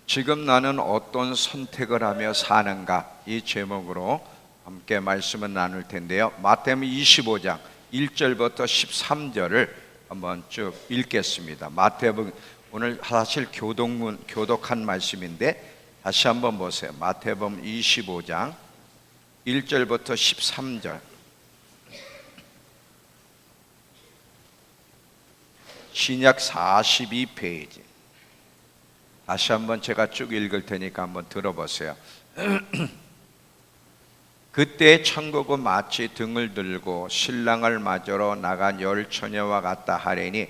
지금 나는 어떤 선택을 하며 사는가, 이 제목으로 함께 말씀을 나눌 텐데요. 마태복음 25장 1절부터 13절을 한번 쭉 읽겠습니다. 마태복음, 오늘 사실 교독한 말씀인데 다시 한번 보세요. 마태복음 25장 1절부터 13절. 신약 42페이지. 다시 한번 제가 쭉 읽을 테니까 한번 들어보세요. 그때 천국은 마치 등을 들고 신랑을 맞으러 나간 열 처녀와 같다 하리니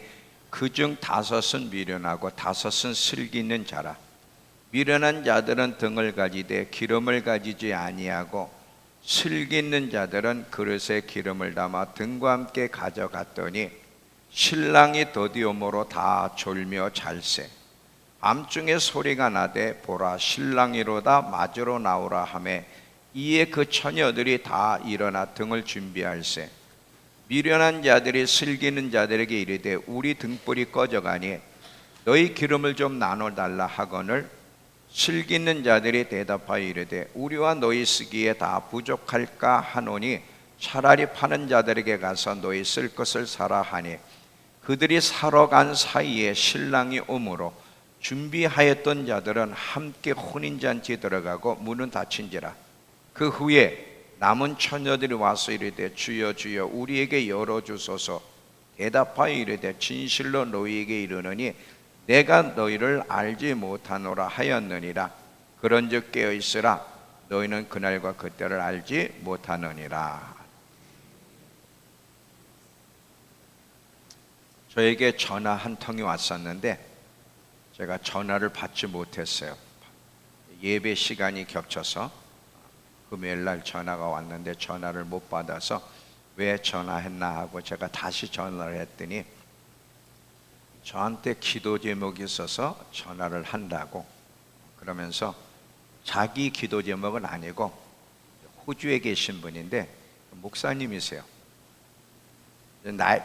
그중 다섯은 미련하고 다섯은 슬기 있는 자라. 미련한 자들은 등을 가지되 기름을 가지지 아니하고 슬기 있는 자들은 그릇에 기름을 담아 등과 함께 가져갔더니 신랑이 더디오므로 다 졸며 잘세. 밤중에 소리가 나되 보라 신랑이로다 맞으러 나오라 하매 이에 그 처녀들이 다 일어나 등을 준비할세. 미련한 자들이 슬기는 자들에게 이르되 우리 등불이 꺼져가니 너희 기름을 좀 나눠달라 하거늘 슬기 있는 자들이 대답하여 이르되 우리와 너희 쓰기에 다 부족할까 하노니 차라리 파는 자들에게 가서 너희 쓸 것을 사라 하니 그들이 사러 간 사이에 신랑이 오므로 준비하였던 자들은 함께 혼인잔치에 들어가고 문은 닫힌지라. 그 후에 남은 처녀들이 와서 이르되 주여 주여 우리에게 열어주소서. 대답하여 이르되 진실로 너희에게 이르노니 내가 너희를 알지 못하노라 하였느니라. 그런즉 깨어있으라. 너희는 그날과 그때를 알지 못하느니라. 저에게 전화 한 통이 왔었는데 제가 전화를 받지 못했어요. 예배 시간이 겹쳐서 금요일 날 전화가 왔는데 전화를 못 받아서 왜 전화했나 하고 제가 다시 전화를 했더니 저한테 기도 제목이 있어서 전화를 한다고 그러면서 자기 기도 제목은 아니고 호주에 계신 분인데 목사님이세요.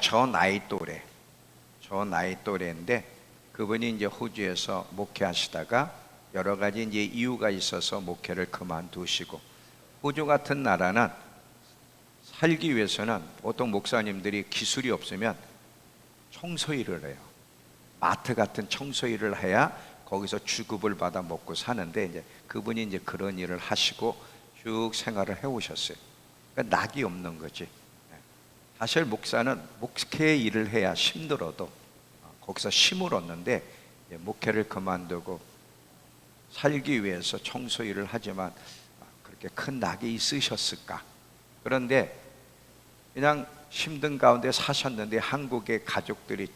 저 나이 또래인데 그분이 이제 호주에서 목회하시다가 여러 가지 이제 이유가 있어서 목회를 그만두시고, 호주 같은 나라는 살기 위해서는 보통 목사님들이 기술이 없으면 청소 일을 해요. 마트 같은 청소 일을 해야 거기서 주급을 받아 먹고 사는데 이제 그분이 이제 그런 일을 하시고 쭉 생활을 해오셨어요. 그러니까 낙이 없는 거지. 사실 목사는 목회 일을 해야 힘들어도 거기서 쉼을 얻는데 목회를 그만두고 살기 위해서 청소 일을 하지만 그렇게 큰 낙이 있으셨을까? 그런데 그냥 힘든 가운데 사셨는데 한국의 가족들이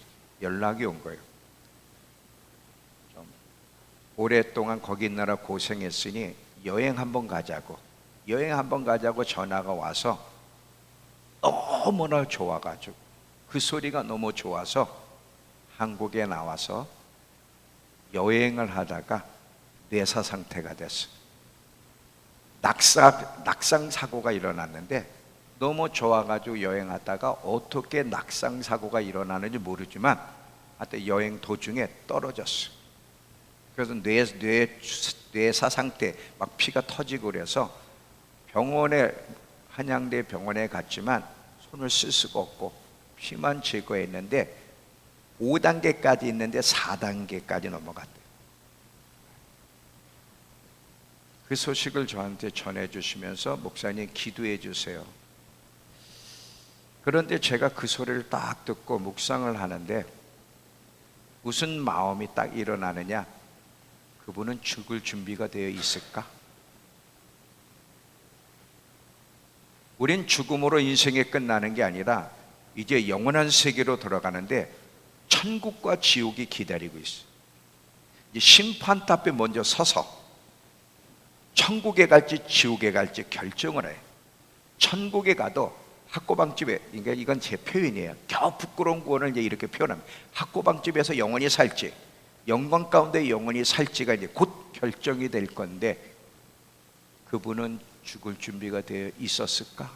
연락이 온 거예요. 좀 오랫동안 거기 있느라 고생했으니 여행 한번 가자고 전화가 와서 너무나 좋아가지고 그 소리가 너무 좋아서 한국에 나와서 여행을 하다가 뇌사 상태가 됐어요. 낙상 사고가 일어났는데 너무 좋아가지고 여행하다가 어떻게 낙상 사고가 일어나는지 모르지만 하여튼 여행 도중에 떨어졌어요. 그래서 뇌사 상태 막 피가 터지고 그래서 한양대 병원에 갔지만 손을 쓸 수가 없고 피만 제거했는데 5단계까지 있는데 4단계까지 넘어갔대요. 그 소식을 저한테 전해주시면서 목사님 기도해 주세요. 그런데 제가 그 소리를 딱 듣고 묵상을 하는데 무슨 마음이 딱 일어나느냐, 그분은 죽을 준비가 되어 있을까? 우린 죽음으로 인생이 끝나는 게 아니라 이제 영원한 세계로 들어가는데 천국과 지옥이 기다리고 있어요. 이제 심판대 앞에 먼저 서서 천국에 갈지 지옥에 갈지 결정을 해요. 천국에 가도 학고방집에, 그러니까 이건 제 표현이에요. 겨우 부끄러운 구원을 이제 이렇게 표현합니다. 학고방집에서 영원히 살지, 영광 가운데 영원히 살지가 이제 곧 결정이 될 건데 그분은 죽을 준비가 되어 있었을까?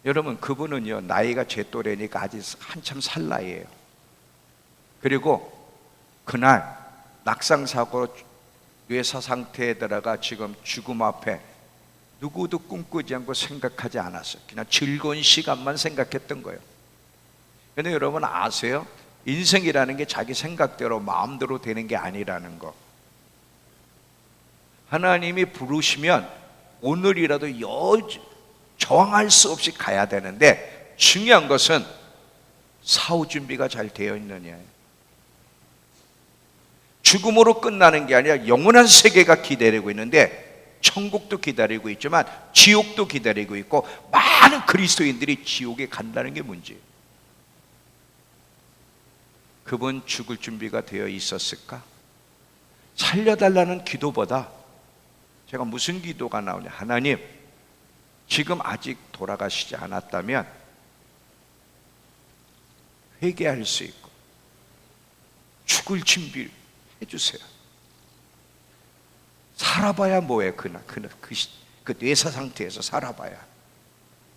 여러분, 그분은요 나이가 제 또래니까 아직 한참 살 나이예요. 그리고 그날 낙상사고로 뇌사 상태에 들어가 지금 죽음 앞에 누구도 꿈꾸지 않고 생각하지 않았어요. 그냥 즐거운 시간만 생각했던 거예요. 그런데 여러분 아세요? 인생이라는 게 자기 생각대로 마음대로 되는 게 아니라는 거. 하나님이 부르시면 오늘이라도 저항할 수 없이 가야 되는데, 중요한 것은 사후 준비가 잘 되어 있느냐예요. 죽음으로 끝나는 게 아니라 영원한 세계가 기다리고 있는데, 천국도 기다리고 있지만 지옥도 기다리고 있고, 많은 그리스도인들이 지옥에 간다는 게 문제예요. 그분 죽을 준비가 되어 있었을까? 살려달라는 기도보다 제가 무슨 기도가 나오냐, 하나님 지금 아직 돌아가시지 않았다면 회개할 수 있고 죽을 준비를 해주세요. 살아봐야 뭐해. 그 뇌사 상태에서 살아봐야.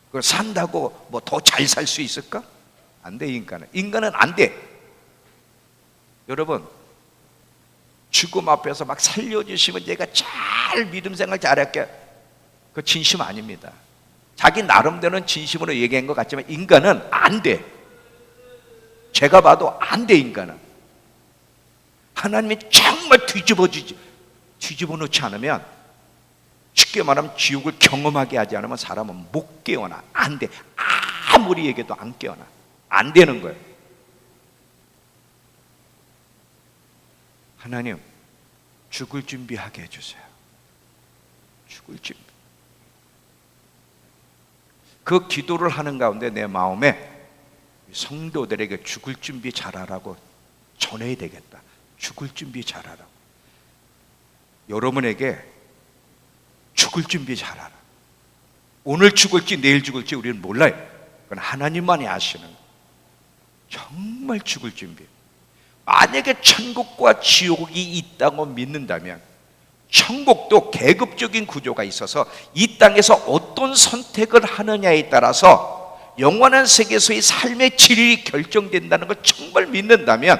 그걸 산다고 뭐 더 잘 살 수 있을까? 안 돼. 인간은 안 돼. 여러분, 죽음 앞에서 막 살려주시면 내가 잘 믿음 생활 잘할게, 그 진심 아닙니다. 자기 나름대로는 진심으로 얘기한 것 같지만 인간은 안 돼. 제가 봐도 안 돼. 인간은 하나님이 정말 뒤집어 놓지 않으면, 쉽게 말하면 지옥을 경험하게 하지 않으면 사람은 못 깨어나. 안 돼. 아무리 얘기해도 안 깨어나. 안 되는 거예요. 하나님 죽을 준비하게 해주세요. 죽을 준비. 그 기도를 하는 가운데 내 마음에 성도들에게 죽을 준비 잘하라고 전해야 되겠다. 죽을 준비 잘하라고. 여러분에게 죽을 준비 잘하라. 오늘 죽을지 내일 죽을지 우리는 몰라요. 그건 하나님만이 아시는 거예요. 정말 죽을 준비. 만약에 천국과 지옥이 있다고 믿는다면, 천국도 계급적인 구조가 있어서 이 땅에서 어떤 선택을 하느냐에 따라서 영원한 세계에서의 삶의 질이 결정된다는 걸 정말 믿는다면,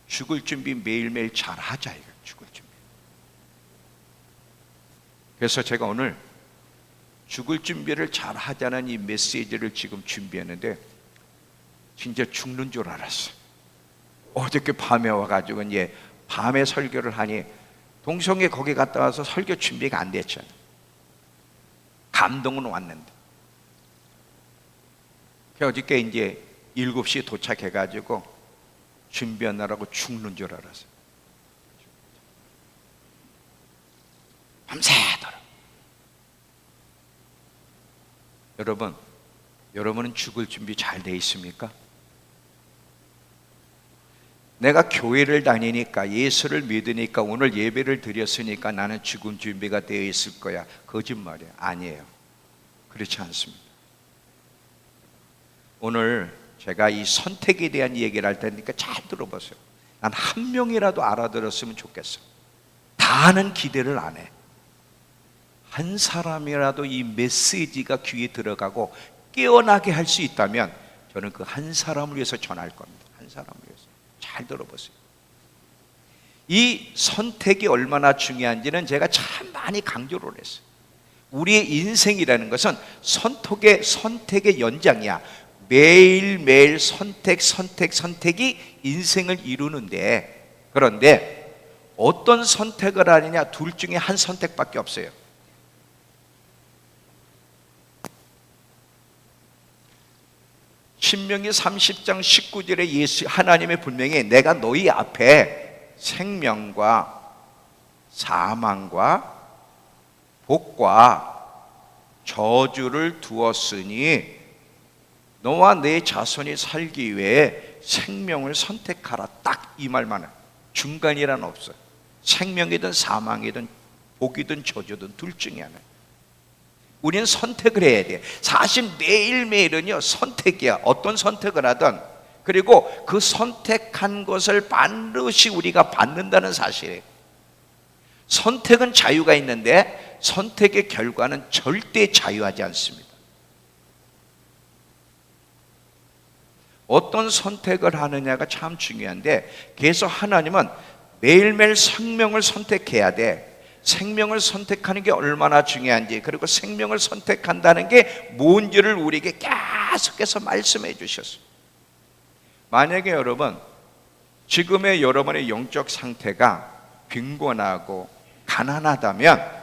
죽을 준비 매일매일 잘 하자. 이거 죽을 준비. 그래서 제가 오늘 죽을 준비를 잘 하자는 이 메시지를 지금 준비했는데, 진짜 죽는 줄 알았어요. 어저께 밤에 와가지고 이제 밤에 설교를 하니, 동성애 거기 갔다 와서 설교 준비가 안 됐잖아요. 감동은 왔는데. 어저께 이제 7시에 도착해가지고 준비하느라고 죽는 줄 알았어요. 밤새도록. 여러분은 죽을 준비 잘 돼 있습니까? 내가 교회를 다니니까, 예수를 믿으니까, 오늘 예배를 드렸으니까 나는 죽음 준비가 되어 있을 거야. 거짓말이에요. 아니에요. 그렇지 않습니다. 오늘 제가 이 선택에 대한 얘기를 할 테니까 잘 들어보세요. 난 한 명이라도 알아들었으면 좋겠어. 다는 기대를 안 해. 한 사람이라도 이 메시지가 귀에 들어가고 깨어나게 할 수 있다면 저는 그 한 사람을 위해서 전할 겁니다. 한 사람을 위해서. 잘 들어보세요. 이 선택이 얼마나 중요한지는 제가 참 많이 강조를 했어요. 우리의 인생이라는 것은 선택의 연장이야. 매일매일 선택이 인생을 이루는데, 그런데 어떤 선택을 하느냐, 둘 중에 한 선택밖에 없어요. 신명기 30장 19절에 하나님의 분명히 내가 너희 앞에 생명과 사망과 복과 저주를 두었으니 너와 내 자손이 살기 위해 생명을 선택하라. 딱 이 말만 해. 중간이란 없어요. 생명이든 사망이든 복이든 저주든 둘 중에 하나. 우리는 선택을 해야 돼. 사실 매일매일은요 선택이야. 어떤 선택을 하든. 그리고 그 선택한 것을 반드시 우리가 받는다는 사실이에요. 선택은 자유가 있는데 선택의 결과는 절대 자유하지 않습니다. 어떤 선택을 하느냐가 참 중요한데, 계속 하나님은 매일매일 생명을 선택해야 돼. 생명을 선택하는 게 얼마나 중요한지, 그리고 생명을 선택한다는 게 뭔지를 우리에게 계속해서 말씀해 주셨어요. 만약에 여러분, 지금의 여러분의 영적 상태가 빈곤하고 가난하다면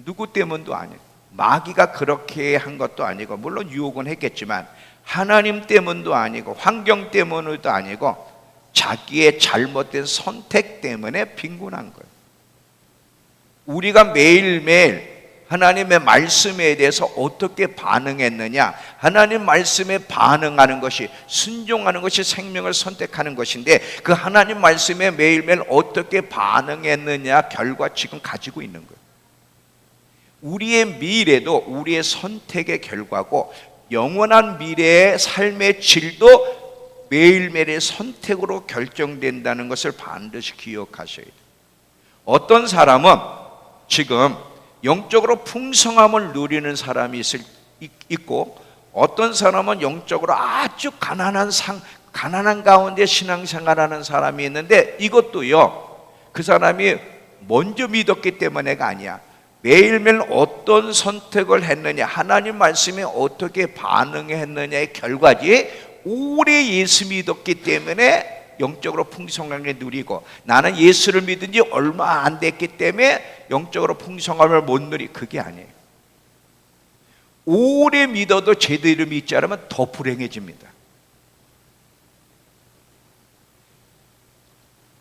누구 때문도 아니에요. 마귀가 그렇게 한 것도 아니고, 물론 유혹은 했겠지만 하나님 때문도 아니고 환경 때문도 아니고 자기의 잘못된 선택 때문에 빈곤한 거예요. 우리가 매일매일 하나님의 말씀에 대해서 어떻게 반응했느냐, 하나님 말씀에 반응하는 것이, 순종하는 것이 생명을 선택하는 것인데, 그 하나님 말씀에 매일매일 어떻게 반응했느냐 결과 지금 가지고 있는 거예요. 우리의 미래도 우리의 선택의 결과고, 영원한 미래의 삶의 질도 매일매일의 선택으로 결정된다는 것을 반드시 기억하셔야 돼요. 어떤 사람은 지금 영적으로 풍성함을 누리는 사람이 있고, 어떤 사람은 영적으로 아주 가난한 가운데 신앙생활하는 사람이 있는데, 이것도요, 그 사람이 먼저 믿었기 때문에가 아니야. 매일매일 어떤 선택을 했느냐, 하나님 말씀에 어떻게 반응했느냐의 결과지. 오래 예수 믿었기 때문에 영적으로 풍성하게 누리고, 나는 예수를 믿은 지 얼마 안 됐기 때문에 영적으로 풍성함을 못 누리, 그게 아니에요. 오래 믿어도 제대로 믿지 않으면 더 불행해집니다.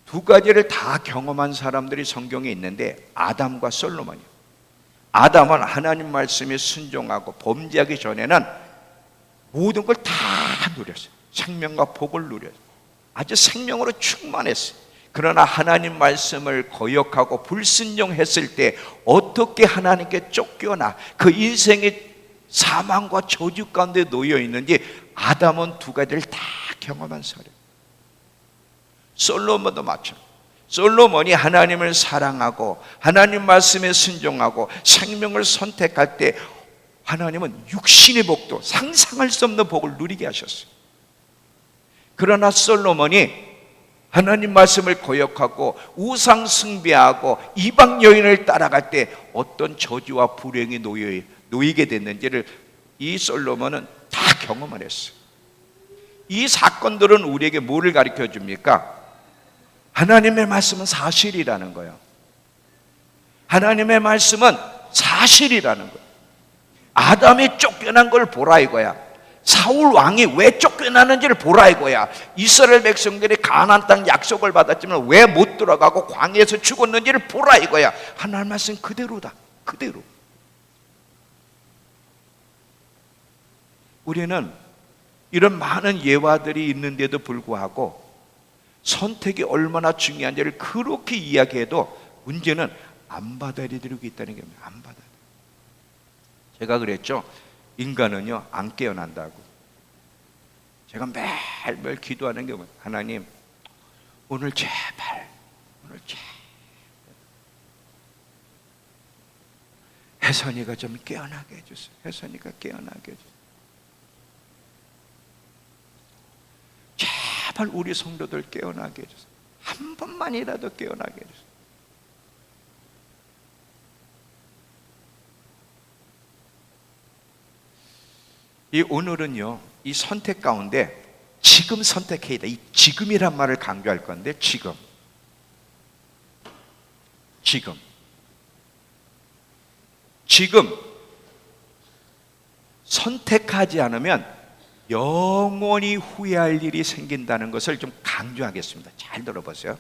두 가지를 다 경험한 사람들이 성경에 있는데, 아담과 솔로몬이요. 아담은 하나님 말씀에 순종하고 범죄하기 전에는 모든 걸 다 누렸어요. 생명과 복을 누렸어요. 아주 생명으로 충만했어요. 그러나 하나님 말씀을 거역하고 불순종했을 때 어떻게 하나님께 쫓겨나 그 인생의 사망과 저주 가운데 놓여 있는지 아담은 두 가지를 다 경험한 사람. 솔로몬도 마찬가지. 솔로몬이 하나님을 사랑하고 하나님 말씀에 순종하고 생명을 선택할 때 하나님은 육신의 복도, 상상할 수 없는 복을 누리게 하셨어요. 그러나 솔로몬이 하나님 말씀을 거역하고 우상 숭배하고 이방 여인을 따라갈 때 어떤 저주와 불행이 놓이게 됐는지를 이 솔로몬은 다 경험을 했어요. 이 사건들은 우리에게 뭐를 가르쳐 줍니까? 하나님의 말씀은 사실이라는 거예요. 하나님의 말씀은 사실이라는 거예요. 아담이 쫓겨난 걸 보라 이거야. 사울 왕이 왜 쫓겨나는지를 보라 이거야. 이스라엘 백성들이 가나안 땅 약속을 받았지만 왜 못 들어가고 광야에서 죽었는지를 보라 이거야. 하나님 말씀 그대로다. 그대로. 우리는 이런 많은 예화들이 있는데도 불구하고 선택이 얼마나 중요한지를 그렇게 이야기해도 문제는 안 받아들이고 있다는 겁니다. 안 받아들여. 제가 그랬죠. 인간은요 안 깨어난다고. 제가 매일매일 기도하는 게 하나님 오늘 제발 혜선이가 좀 깨어나게 해주세요. 혜선이가 깨어나게 해주세요. 제발 우리 성도들 깨어나게 해주세요. 한 번만이라도 깨어나게 해주세요. 이 오늘은요 이 선택 가운데 지금 선택해야 돼. 이 지금이란 말을 강조할 건데, 지금 선택하지 않으면 영원히 후회할 일이 생긴다는 것을 좀 강조하겠습니다. 잘 들어보세요.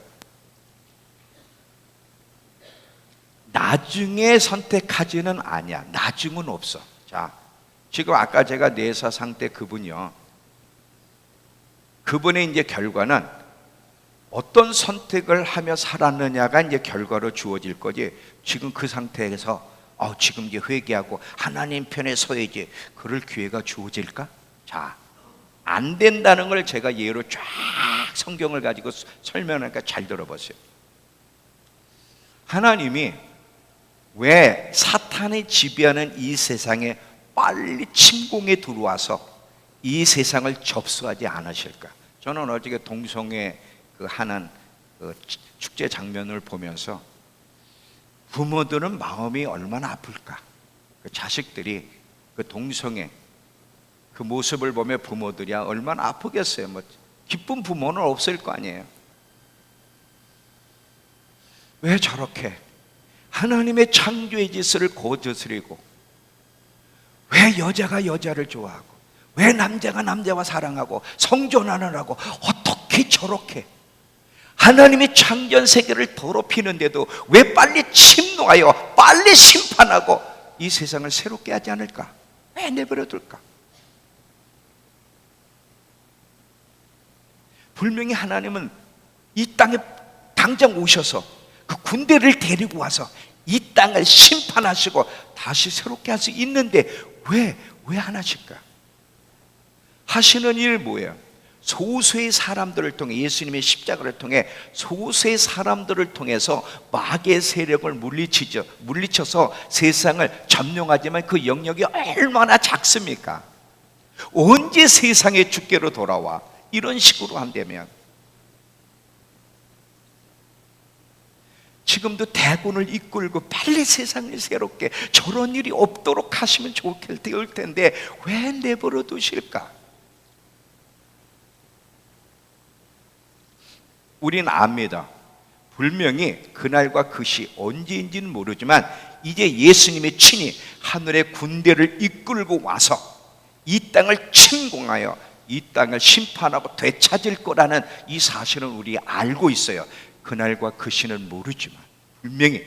나중에 선택하지는 아니야. 나중은 없어. 자, 지금 아까 제가 내사상 때 그분의 이제 결과는 어떤 선택을 하며 살았느냐가 이제 결과로 주어질 거지. 지금 그 상태에서 지금 이제 회개하고 하나님 편에 서야지 그럴 기회가 주어질까? 자, 안 된다는 걸 제가 예로 쫙 성경을 가지고 설명하니까 잘 들어보세요. 하나님이 왜 사탄이 지배하는 이 세상에 빨리 침공에 들어와서 이 세상을 접수하지 않으실까? 저는 어저께 동성애 하는 축제 장면을 보면서 부모들은 마음이 얼마나 아플까? 그 자식들이 그 동성애 그 모습을 보며 부모들이야 얼마나 아프겠어요. 뭐 기쁜 부모는 없을 거 아니에요. 왜 저렇게 하나님의 창조의 질서를 거스르고, 왜 여자가 여자를 좋아하고, 왜 남자가 남자와 사랑하고 성존하는 하고, 어떻게 저렇게 하나님의 창조한 세계를 더럽히는데도 왜 빨리 침노하여 빨리 심판하고 이 세상을 새롭게 하지 않을까? 왜 내버려 둘까? 분명히 하나님은 이 땅에 당장 오셔서 그 군대를 데리고 와서 이 땅을 심판하시고 다시 새롭게 할 수 있는데 왜 안 하실까? 하시는 일 뭐예요? 소수의 사람들을 통해, 예수님의 십자가를 통해 소수의 사람들을 통해서 마귀의 세력을 물리쳐서 세상을 점령하지만 그 영역이 얼마나 작습니까? 언제 세상의 주께로 돌아와? 이런 식으로 한다면 지금도 대군을 이끌고 빨리 세상을 새롭게, 저런 일이 없도록 하시면 좋을 텐데 왜 내버려 두실까? 우린 압니다. 분명히 그날과 그 시 언제인지는 모르지만 이제 예수님의 친히 하늘의 군대를 이끌고 와서 이 땅을 침공하여 이 땅을 심판하고 되찾을 거라는 이 사실은 우리 알고 있어요. 그날과 그 시는 모르지만 분명히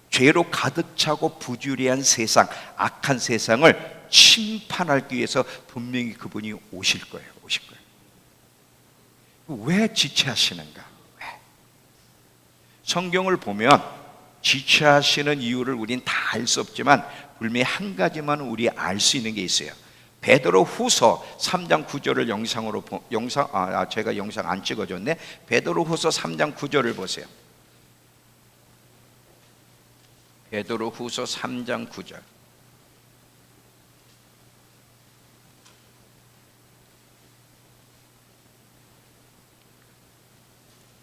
죄로 가득 차고 부주의한 세상, 악한 세상을 심판하기 위해서 분명히 그분이 오실 거예요. 왜 지체하시는가? 왜? 성경을 보면 지체하시는 이유를 우린 다 알 수 없지만 분명히 한 가지만 우리 알 수 있는 게 있어요. 베드로 후서 3장 9절을 제가 영상 안 찍어줬네. 베드로 후서 3장 9절을 보세요. 베드로 후서 3장 9절.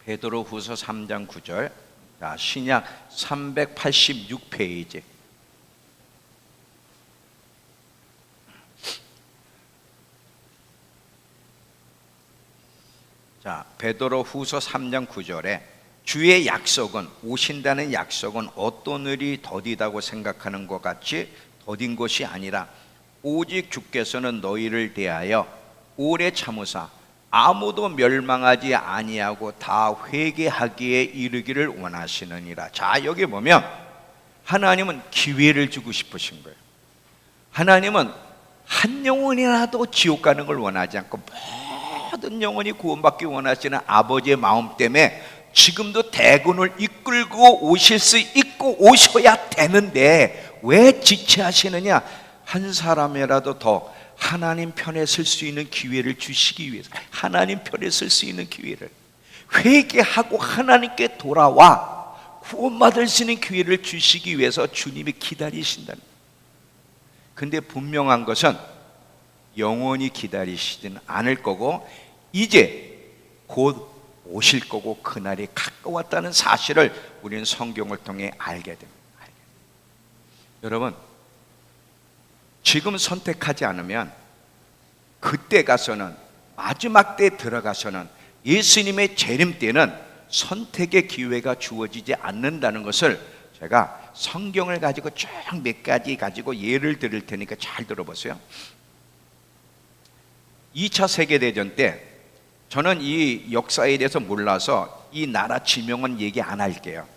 베드로 후서 3장 9절. 자, 신약 386페이지. 자, 베드로 후서 3장 9절에 주의 약속은, 오신다는 약속은 어떤 일이 더디다고 생각하는 것 같이 더딘 것이 아니라 오직 주께서는 너희를 대하여 오래 참으사 아무도 멸망하지 아니하고 다 회개하기에 이르기를 원하시느니라. 자, 여기 보면 하나님은 기회를 주고 싶으신 거예요. 하나님은 한 영혼이라도 지옥 가는 걸 원하지 않고 모든 영혼이 구원받기 원하시는 아버지의 마음 때문에 지금도 대군을 이끌고 오실 수 있고 오셔야 되는데 왜 지체하시느냐? 한 사람이라도 더 하나님 편에 설 수 있는 기회를 주시기 위해서, 하나님 편에 설 수 있는 기회를, 회개하고 하나님께 돌아와 구원받을 수 있는 기회를 주시기 위해서 주님이 기다리신다는. 근데 분명한 것은 영원히 기다리시지는 않을 거고 이제 곧 오실 거고 그날이 가까웠다는 사실을 우리는 성경을 통해 알게 됩니다. 여러분, 지금 선택하지 않으면 그때 가서는, 마지막 때에 들어가서는, 예수님의 재림 때는 선택의 기회가 주어지지 않는다는 것을 제가 성경을 가지고 쭉 몇 가지 가지고 예를 들을 테니까 잘 들어보세요. 2차 세계대전 때, 저는 이 역사에 대해서 몰라서 이 나라 지명은 얘기 안 할게요.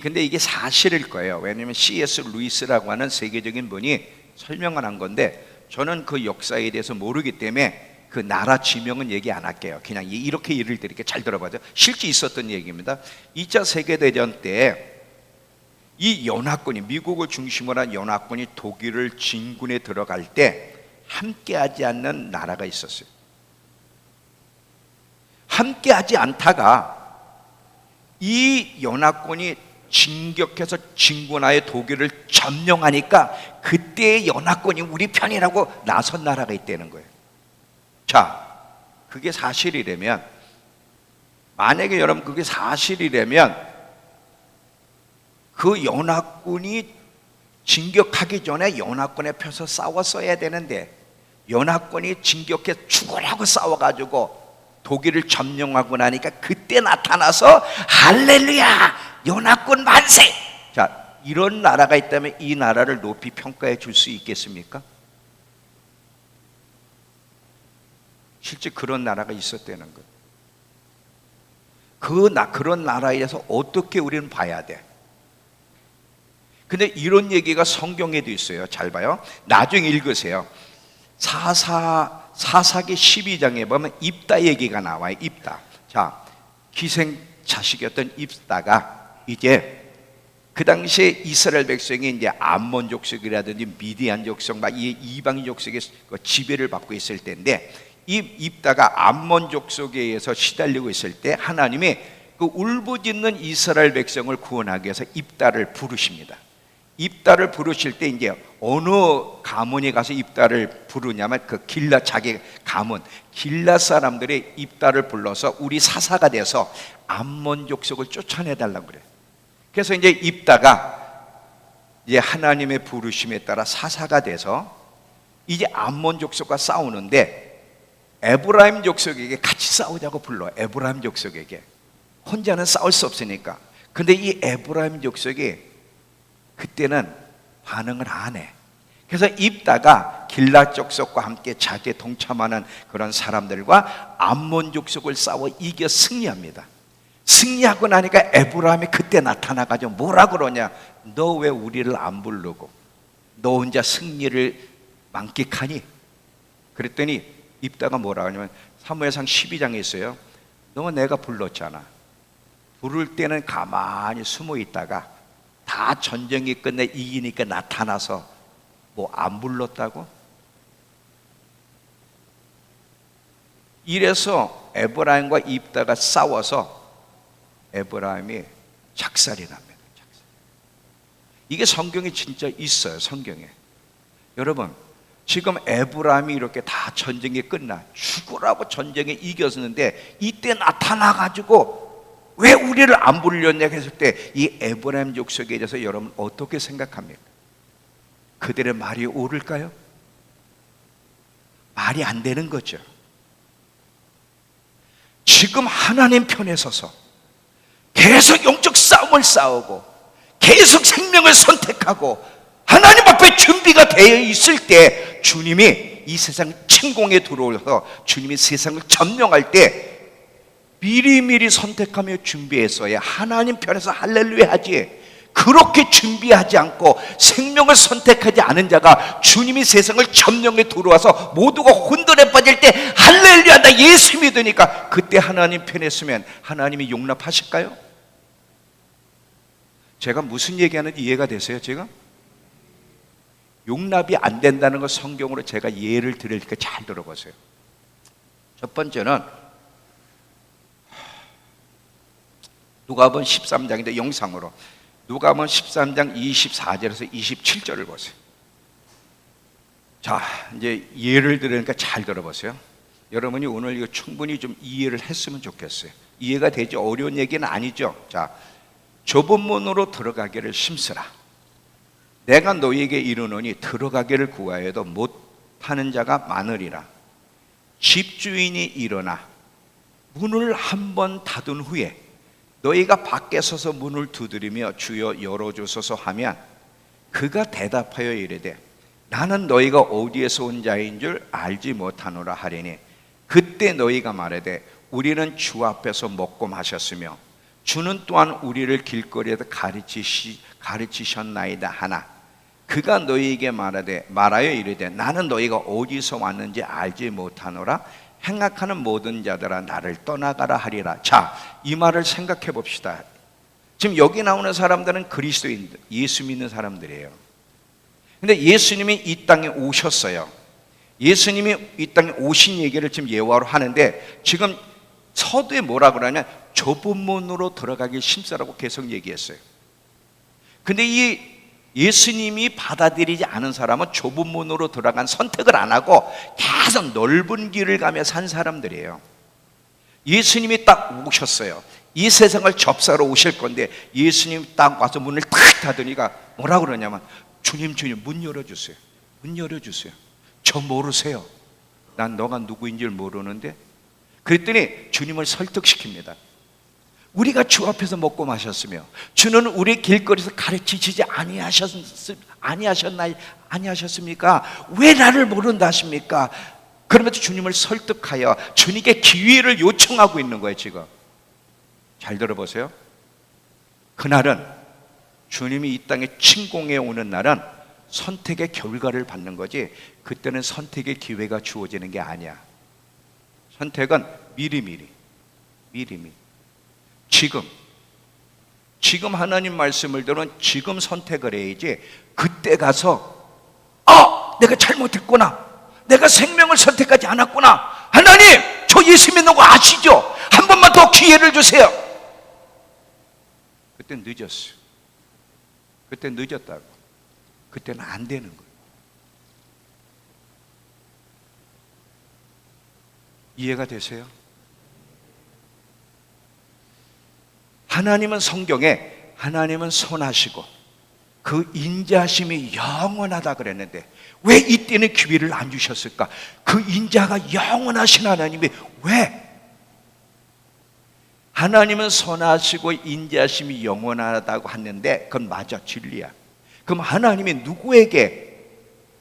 근데 이게 사실일 거예요. 왜냐하면 C.S. 루이스라고 하는 세계적인 분이 설명을 한 건데 저는 그 역사에 대해서 모르기 때문에 그 나라 지명은 얘기 안 할게요. 그냥 이렇게 예를 드릴게요. 잘 들어봐요. 실제 있었던 얘기입니다. 2차 세계대전 때 이 연합군이, 미국을 중심으로 한 연합군이 독일을 진군에 들어갈 때 함께하지 않는 나라가 있었어요. 함께하지 않다가 이 연합군이 진격해서 진군하여 독일을 점령하니까 그때 연합군이 우리 편이라고 나선 나라가 있다는 거예요. 자, 그게 사실이라면, 만약에 여러분 그게 사실이라면 그 연합군이 진격하기 전에 연합군에 펴서 싸웠어야 되는데, 연합군이 진격해 죽으라고 싸워가지고 독일을 점령하고 나니까 그때 나타나서 할렐루야 연합군 만세. 자, 이런 나라가 있다면 이 나라를 높이 평가해 줄 수 있겠습니까? 실제 그런 나라가 있었다는 것. 그런 나라에서 어떻게 우리는 봐야 돼? 근데 이런 얘기가 성경에도 있어요. 잘 봐요. 나중에 읽으세요. 사사기 12장에 보면 입다 얘기가 나와요. 입다. 자, 기생 자식이었던 입다가 이제 그 당시에 이스라엘 백성이 이제 암몬 족속이라든지 미디안 족속 막 이방 족속의 지배를 받고 있을 때인데, 이 입다가 암몬 족속에 의해서 시달리고 있을 때 하나님이 그 울부짖는 이스라엘 백성을 구원하기 위해서 입다를 부르십니다. 입다를 부르실 때 이제 어느 가문이 가서 입다를 부르냐면 그 길라, 자기 가문 길라 사람들이 입다를 불러서 우리 사사가 돼서 암몬 족속을 쫓아내달라고 그래요. 그래서 이제 입다가 이제 하나님의 부르심에 따라 사사가 돼서 이제 암몬 족속과 싸우는데, 에브라임 족속에게 같이 싸우자고 불러. 에브라임 족속에게. 혼자는 싸울 수 없으니까. 근데 이 에브라임 족속이 그때는 반응을 안 해. 그래서 입다가 길라 족속과 함께 자기에 동참하는 그런 사람들과 암몬 족속을 싸워 이겨 승리합니다. 승리하고 나니까 에브라임이 그때 나타나가지고 뭐라 그러냐? 너 왜 우리를 안 부르고 너 혼자 승리를 만끽하니? 그랬더니 입다가 뭐라 하냐면 사무엘상 12장에 있어요. 너 내가 불렀잖아. 부를 때는 가만히 숨어 있다가 다 전쟁이 끝내 이기니까 나타나서 뭐 안 불렀다고? 이래서 에브라임과 입다가 싸워서 에브라임이 작살이 납니다. 이게 성경에 진짜 있어요. 성경에. 여러분, 지금 에브라임이 이렇게 다 전쟁이 끝나 죽으라고 전쟁에 이겼는데 이때 나타나가지고 왜 우리를 안 부르렸냐 했을 때 이 에브라임 족속에 대해서 여러분 어떻게 생각합니까? 그들의 말이 옳을까요? 말이 안 되는 거죠. 지금 하나님 편에 서서 계속 영적 싸움을 싸우고 계속 생명을 선택하고 하나님 앞에 준비가 되어 있을 때 주님이 이 세상 침공에 들어오셔서 주님이 세상을 점령할 때 미리미리 선택하며 준비했어야 하나님 편에서 할렐루야 하지. 그렇게 준비하지 않고 생명을 선택하지 않은 자가 주님이 세상을 점령에 들어와서 모두가 혼돈에 빠질 때 할렐루야 나 예수 믿으니까 그때 하나님 편에 서면 하나님이 용납하실까요? 제가 무슨 얘기하는지 이해가 되세요? 제가? 용납이 안 된다는 걸 성경으로 제가 예를 드리니까 잘 들어보세요. 첫 번째는 누가복음 13장인데 영상으로 누가복음 13장 24절에서 27절을 보세요. 자, 이제 예를 들으니까 잘 들어보세요. 여러분이 오늘 이거 충분히 좀 이해를 했으면 좋겠어요. 이해가 되죠? 어려운 얘기는 아니죠. 자, 좁은 문으로 들어가기를 힘쓰라. 내가 너희에게 이르노니 들어가기를 구하여도 못하는 자가 많으리라. 집주인이 일어나 문을 한번 닫은 후에 너희가 밖에 서서 문을 두드리며 주여 열어주소서 하면 그가 대답하여 이르되 나는 너희가 어디에서 온 자인 줄 알지 못하노라 하리니 그때 너희가 말하되 우리는 주 앞에서 먹고 마셨으며 주는 또한 우리를 길거리에서 가르치셨나이다 하나 그가 너희에게 말하여 이르되 나는 너희가 어디서 왔는지 알지 못하노라. 행악하는 모든 자들아 나를 떠나가라 하리라. 자, 이 말을 생각해 봅시다. 지금 여기 나오는 사람들은 그리스도인들, 예수 믿는 사람들이에요. 근데 예수님이 이 땅에 오셨어요. 예수님이 이 땅에 오신 얘기를 지금 예화로 하는데 지금 서두에 뭐라 그러냐? 좁은 문으로 들어가기 힘쓰라고 계속 얘기했어요. 근데 이 예수님이 받아들이지 않은 사람은 좁은 문으로 들어간 선택을 안 하고 계속 넓은 길을 가며 산 사람들이에요. 예수님이 딱 오셨어요. 이 세상을 접사로 오실 건데 예수님이 딱 와서 문을 탁 닫으니까 뭐라 그러냐면, 주님 문 열어주세요. 문 열어주세요. 저 모르세요. 난 너가 누구인 줄 모르는데. 그랬더니 주님을 설득시킵니다. 우리가 주 앞에서 먹고 마셨으며 주는 우리 길거리에서 가르치시지 아니하셨습니까? 왜 나를 모른다 하십니까? 그러면서 주님을 설득하여 주님께 기회를 요청하고 있는 거예요. 지금 잘 들어보세요. 그날은, 주님이 이 땅에 침공해 오는 날은 선택의 결과를 받는 거지, 그때는 선택의 기회가 주어지는 게 아니야. 선택은 미리미리. 지금 하나님 말씀을 들은 지금 선택을 해야지, 그때 가서 내가 잘못했구나, 내가 생명을 선택하지 않았구나, 하나님 저 예수 믿는 거 아시죠? 한 번만 더 기회를 주세요. 그때 늦었어요. 그때 늦었다고. 그때는 안 되는 거예요. 이해가 되세요? 하나님은 성경에, 하나님은 선하시고 그 인자하심이 영원하다 그랬는데 왜 이때는 기회를 안 주셨을까? 그 인자가 영원하신 하나님이 왜? 하나님은 선하시고 인자하심이 영원하다고 하는데 그건 맞아, 진리야. 그럼 하나님이 누구에게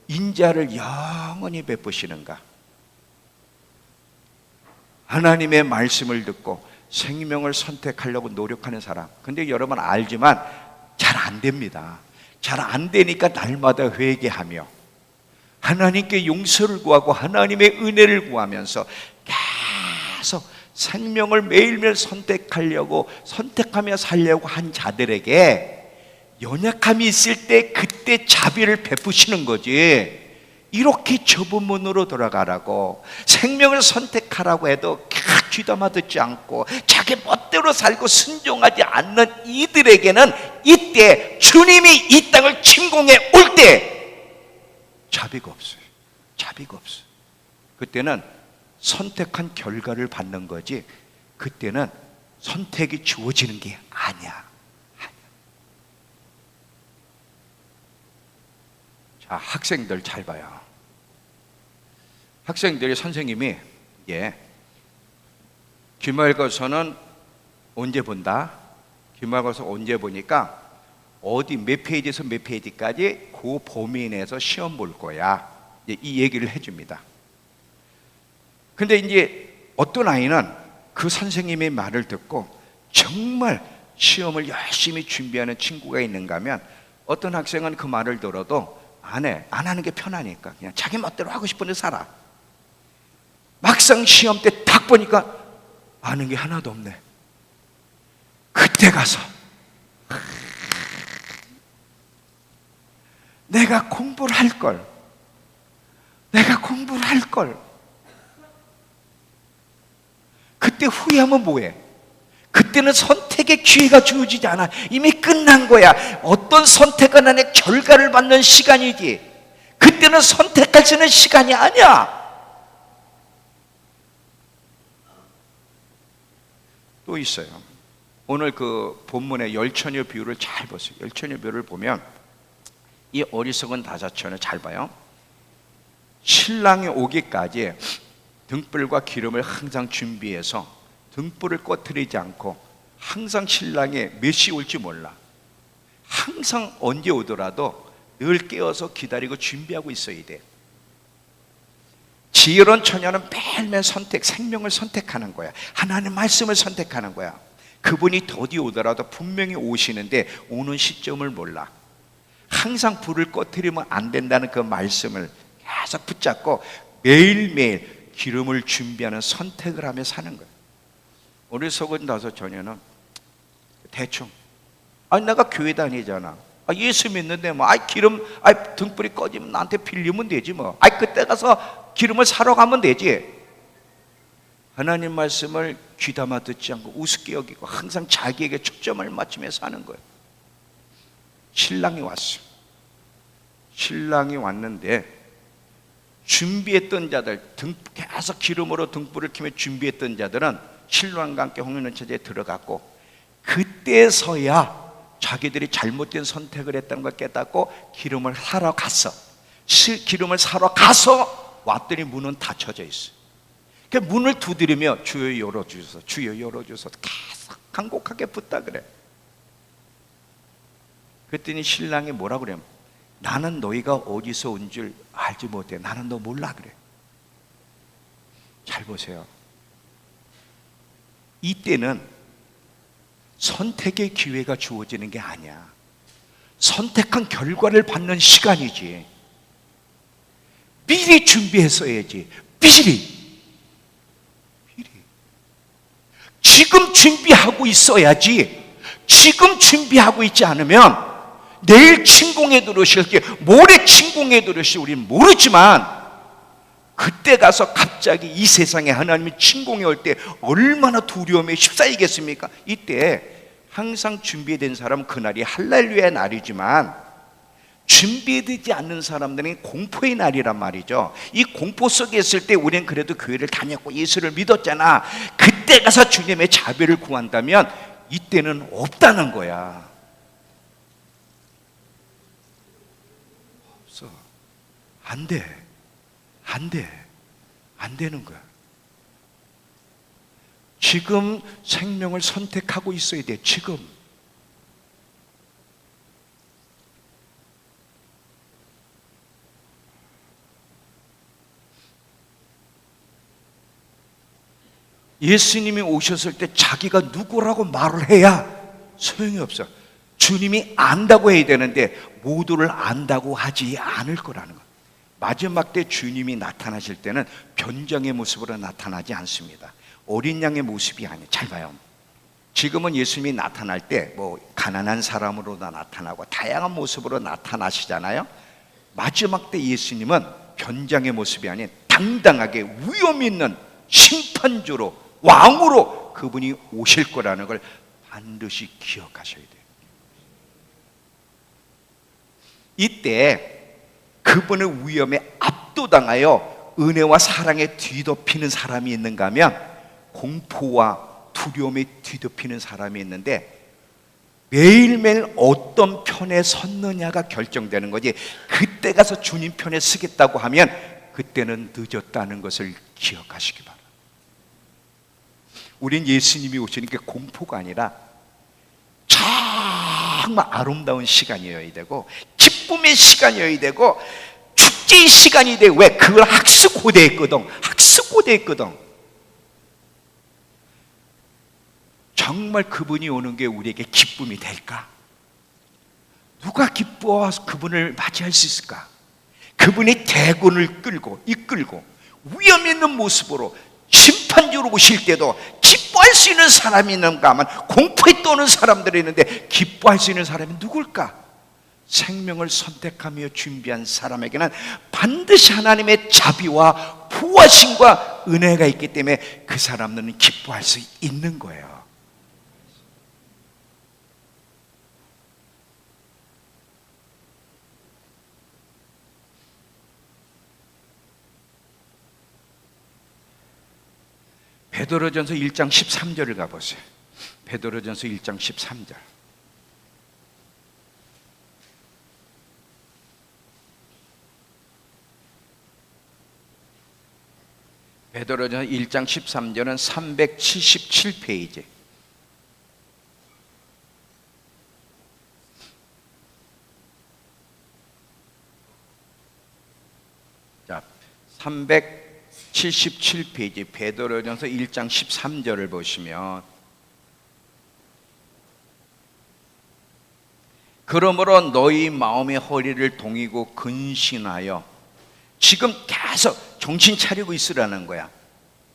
인자를 영원히 베푸시는가? 하나님의 말씀을 듣고 생명을 선택하려고 노력하는 사람. 근데 여러분 알지만 잘 안 됩니다. 잘 안 되니까 날마다 회개하며 하나님께 용서를 구하고 하나님의 은혜를 구하면서 계속 생명을 매일매일 선택하며 살려고 한 자들에게 연약함이 있을 때 그때 자비를 베푸시는 거지, 이렇게 좁은 문으로 돌아가라고, 생명을 선택하라고 해도 귀담아 듣지 않고 자기 멋대로 살고 순종하지 않는 이들에게는 이때 주님이 이 땅을 침공해 올 때 자비가 없어요. 그때는 선택한 결과를 받는 거지, 그때는 선택이 주어지는 게 아니야. 자, 학생들 잘 봐요. 학생들이 선생님이 기말고사는 언제 본다? 기말고사 언제 보니까 어디 몇 페이지에서 몇 페이지까지 그 범위 내에서 시험 볼 거야. 이 얘기를 해줍니다. 근데 이제 어떤 아이는 그 선생님의 말을 듣고 정말 시험을 열심히 준비하는 친구가 있는가 하면, 어떤 학생은 그 말을 들어도 안 하는 게 편하니까 그냥 자기 멋대로 하고 싶은 데 살아. 막상 시험 때 딱 보니까 아는 게 하나도 없네. 그때 가서 내가 공부를 할 걸. 그때 후회하면 뭐해? 그때는 선택의 기회가 주어지지 않아. 이미 끝난 거야. 어떤 선택은 안에 결과를 받는 시간이지, 그때는 선택할 수 있는 시간이 아니야. 또 있어요. 오늘 그 본문의 열처녀 비유를 잘 보세요. 열처녀 비유를 보면 이 어리석은 다자처녀 잘 봐요. 신랑이 오기까지 등불과 기름을 항상 준비해서 등불을 꺼트리지 않고, 항상 신랑이 몇 시 올지 몰라, 항상 언제 오더라도 늘 깨어서 기다리고 준비하고 있어야 돼. 지혜로운 처녀는 매일매일 생명을 선택하는 거야. 하나님의 말씀을 선택하는 거야. 그분이 더디 오더라도 분명히 오시는데 오는 시점을 몰라. 항상 불을 꺼트리면 안 된다는 그 말씀을 계속 붙잡고 매일매일 기름을 준비하는 선택을 하며 사는 거야. 우리 속은 다섯 처녀는 대충, 내가 교회 다니잖아, 예수 믿는데 등불이 꺼지면 나한테 빌리면 되지 뭐, 그때 가서 기름을 사러 가면 되지. 하나님 말씀을 귀담아 듣지 않고 우습게 여기고 항상 자기에게 초점을 맞추며 사는 거예요. 신랑이 왔어. 신랑이 왔는데 준비했던 자들, 계속 기름으로 등불을 켜며 준비했던 자들은 신랑과 함께 홍련차제에 들어갔고, 그때서야 자기들이 잘못된 선택을 했다는 걸 깨닫고 기름을 사러 갔어. 기름을 사러 가서 왔더니 문은 닫혀져 있어. 그 문을 두드리며 주여 열어주소서, 주여 열어주소서 계속 간곡하게 붙다 그래. 그랬더니 신랑이 뭐라 그래? 나는 너희가 어디서 온 줄 알지 못해. 나는 너 몰라 그래. 잘 보세요. 이때는 선택의 기회가 주어지는 게 아니야. 선택한 결과를 받는 시간이지. 미리 준비했어야지. 미리. 지금 준비하고 있어야지. 지금 준비하고 있지 않으면 내일 침공에 들어오실지 모레 침공에 들어오실지 우리는 모르지만, 그때 가서 갑자기 이 세상에 하나님이 침공해 올 때 얼마나 두려움에 휩싸이겠습니까? 이때 항상 준비된 사람은 그날이 할렐루야의 날이지만, 준비되지 않는 사람들은 공포의 날이란 말이죠. 이 공포 속에 있을 때 우리는 그래도 교회를 다녔고 예수를 믿었잖아. 그때 가서 주님의 자비를 구한다면 이때는 없다는 거야. 없어. 안 돼. 안 되는 거야. 지금 생명을 선택하고 있어야 돼. 지금. 예수님이 오셨을 때 자기가 누구라고 말을 해야 소용이 없어. 주님이 안다고 해야 되는데 모두를 안다고 하지 않을 거라는 거. 마지막 때 주님이 나타나실 때는 변장의 모습으로 나타나지 않습니다. 어린 양의 모습이 아니에요. 잘 봐요. 지금은 예수님이 나타날 때 뭐 가난한 사람으로 나타나고 다양한 모습으로 나타나시잖아요. 마지막 때 예수님은 변장의 모습이 아닌 당당하게 위험 있는 심판주로, 왕으로 그분이 오실 거라는 걸 반드시 기억하셔야 돼요. 이때 그분의 위험에 압도당하여 은혜와 사랑에 뒤덮이는 사람이 있는가 하면 공포와 두려움에 뒤덮이는 사람이 있는데, 매일매일 어떤 편에 섰느냐가 결정되는 거지. 그때 가서 주님 편에 서겠다고 하면 그때는 늦었다는 것을 기억하시기 바랍니다. 우린 예수님이 오시는 게 공포가 아니라 정말 아름다운 시간이어야 되고 기쁨의 시간이어야 되고 축제의 시간이 돼. 왜? 그걸 학습고대했거든. 정말 그분이 오는 게 우리에게 기쁨이 될까? 누가 기뻐와서 그분을 맞이할 수 있을까? 그분이 대군을 이끌고 위험 있는 모습으로 심판주로 오실 때도 기뻐할 수 있는 사람이 있는가 하면 공포에 떠는 사람들이 있는데 기뻐할 수 있는 사람이 누굴까? 생명을 선택하며 준비한 사람에게는 반드시 하나님의 자비와 보호하심과 은혜가 있기 때문에 그 사람들은 기뻐할 수 있는 거예요. 베드로전서 1장 13절을 가보세요. 베드로전서 1장 13절. 베드로전서 1장 13절은 377페이지. 자, 377페이지 베드로전서 1장 13절을 보시면, 그러므로 너희 마음의 허리를 동이고 근신하여, 지금 계속 정신 차리고 있으라는 거야.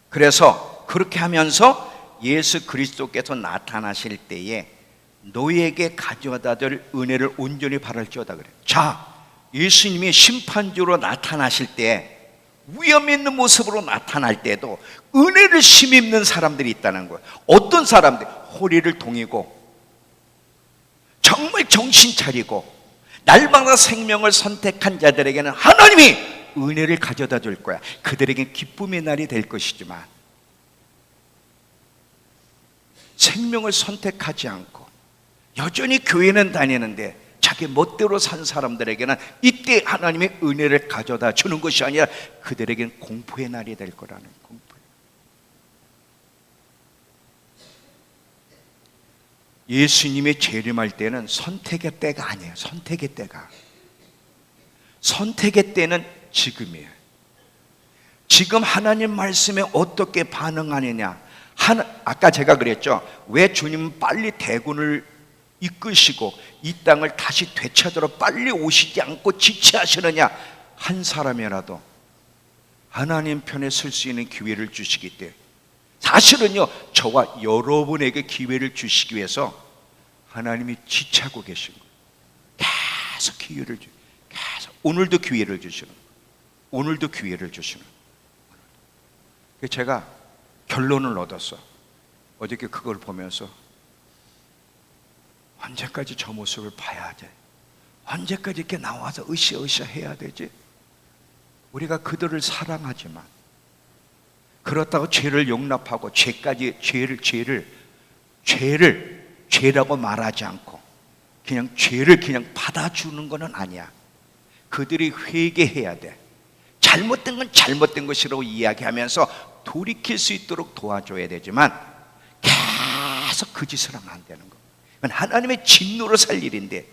그래서 그렇게 하면서 예수 그리스도께서 나타나실 때에 너희에게 가져다 줄 은혜를 온전히 바랄지어다 그래. 자, 예수님이 심판주로 나타나실 때, 위험 있는 모습으로 나타날 때도 은혜를 힘입는 사람들이 있다는 거예요. 어떤 사람들? 허리를 동이고 정말 정신 차리고 날마다 생명을 선택한 자들에게는 하나님이 은혜를 가져다 줄 거야. 그들에게 기쁨의 날이 될 것이지만, 생명을 선택하지 않고 여전히 교회는 다니는데 자기 멋대로 산 사람들에게는 이때 하나님의 은혜를 가져다 주는 것이 아니라 그들에게는 공포의 날이 될 거라는, 공포. 예수님의 재림할 때는 선택의 때가 아니에요. 선택의 때는 지금이에요. 지금 하나님 말씀에 어떻게 반응하느냐. 아까 제가 그랬죠. 왜 주님은 빨리 대군을 이끄시고 이 땅을 다시 되찾으러 빨리 오시지 않고 지체하시느냐. 한 사람이라도 하나님 편에 설 수 있는 기회를 주시기 때문에, 사실은요, 저와 여러분에게 기회를 주시기 위해서 하나님이 지체하고 계신 거예요. 계속 기회를 계속. 오늘도 기회를 주시는 거예요. 제가 결론을 얻었어. 어저께 그걸 보면서 언제까지 저 모습을 봐야 돼? 언제까지 이렇게 나와서 으쌰으쌰 해야 되지? 우리가 그들을 사랑하지만 그렇다고 죄를 용납하고 죄라고 말하지 않고 그냥 죄를 그냥 받아주는 것은 아니야. 그들이 회개해야 돼. 잘못된 건 잘못된 것이라고 이야기하면서 돌이킬 수 있도록 도와줘야 되지만 계속 그 짓을 하면 안 되는 거. 그건 하나님의 진노로 살 일인데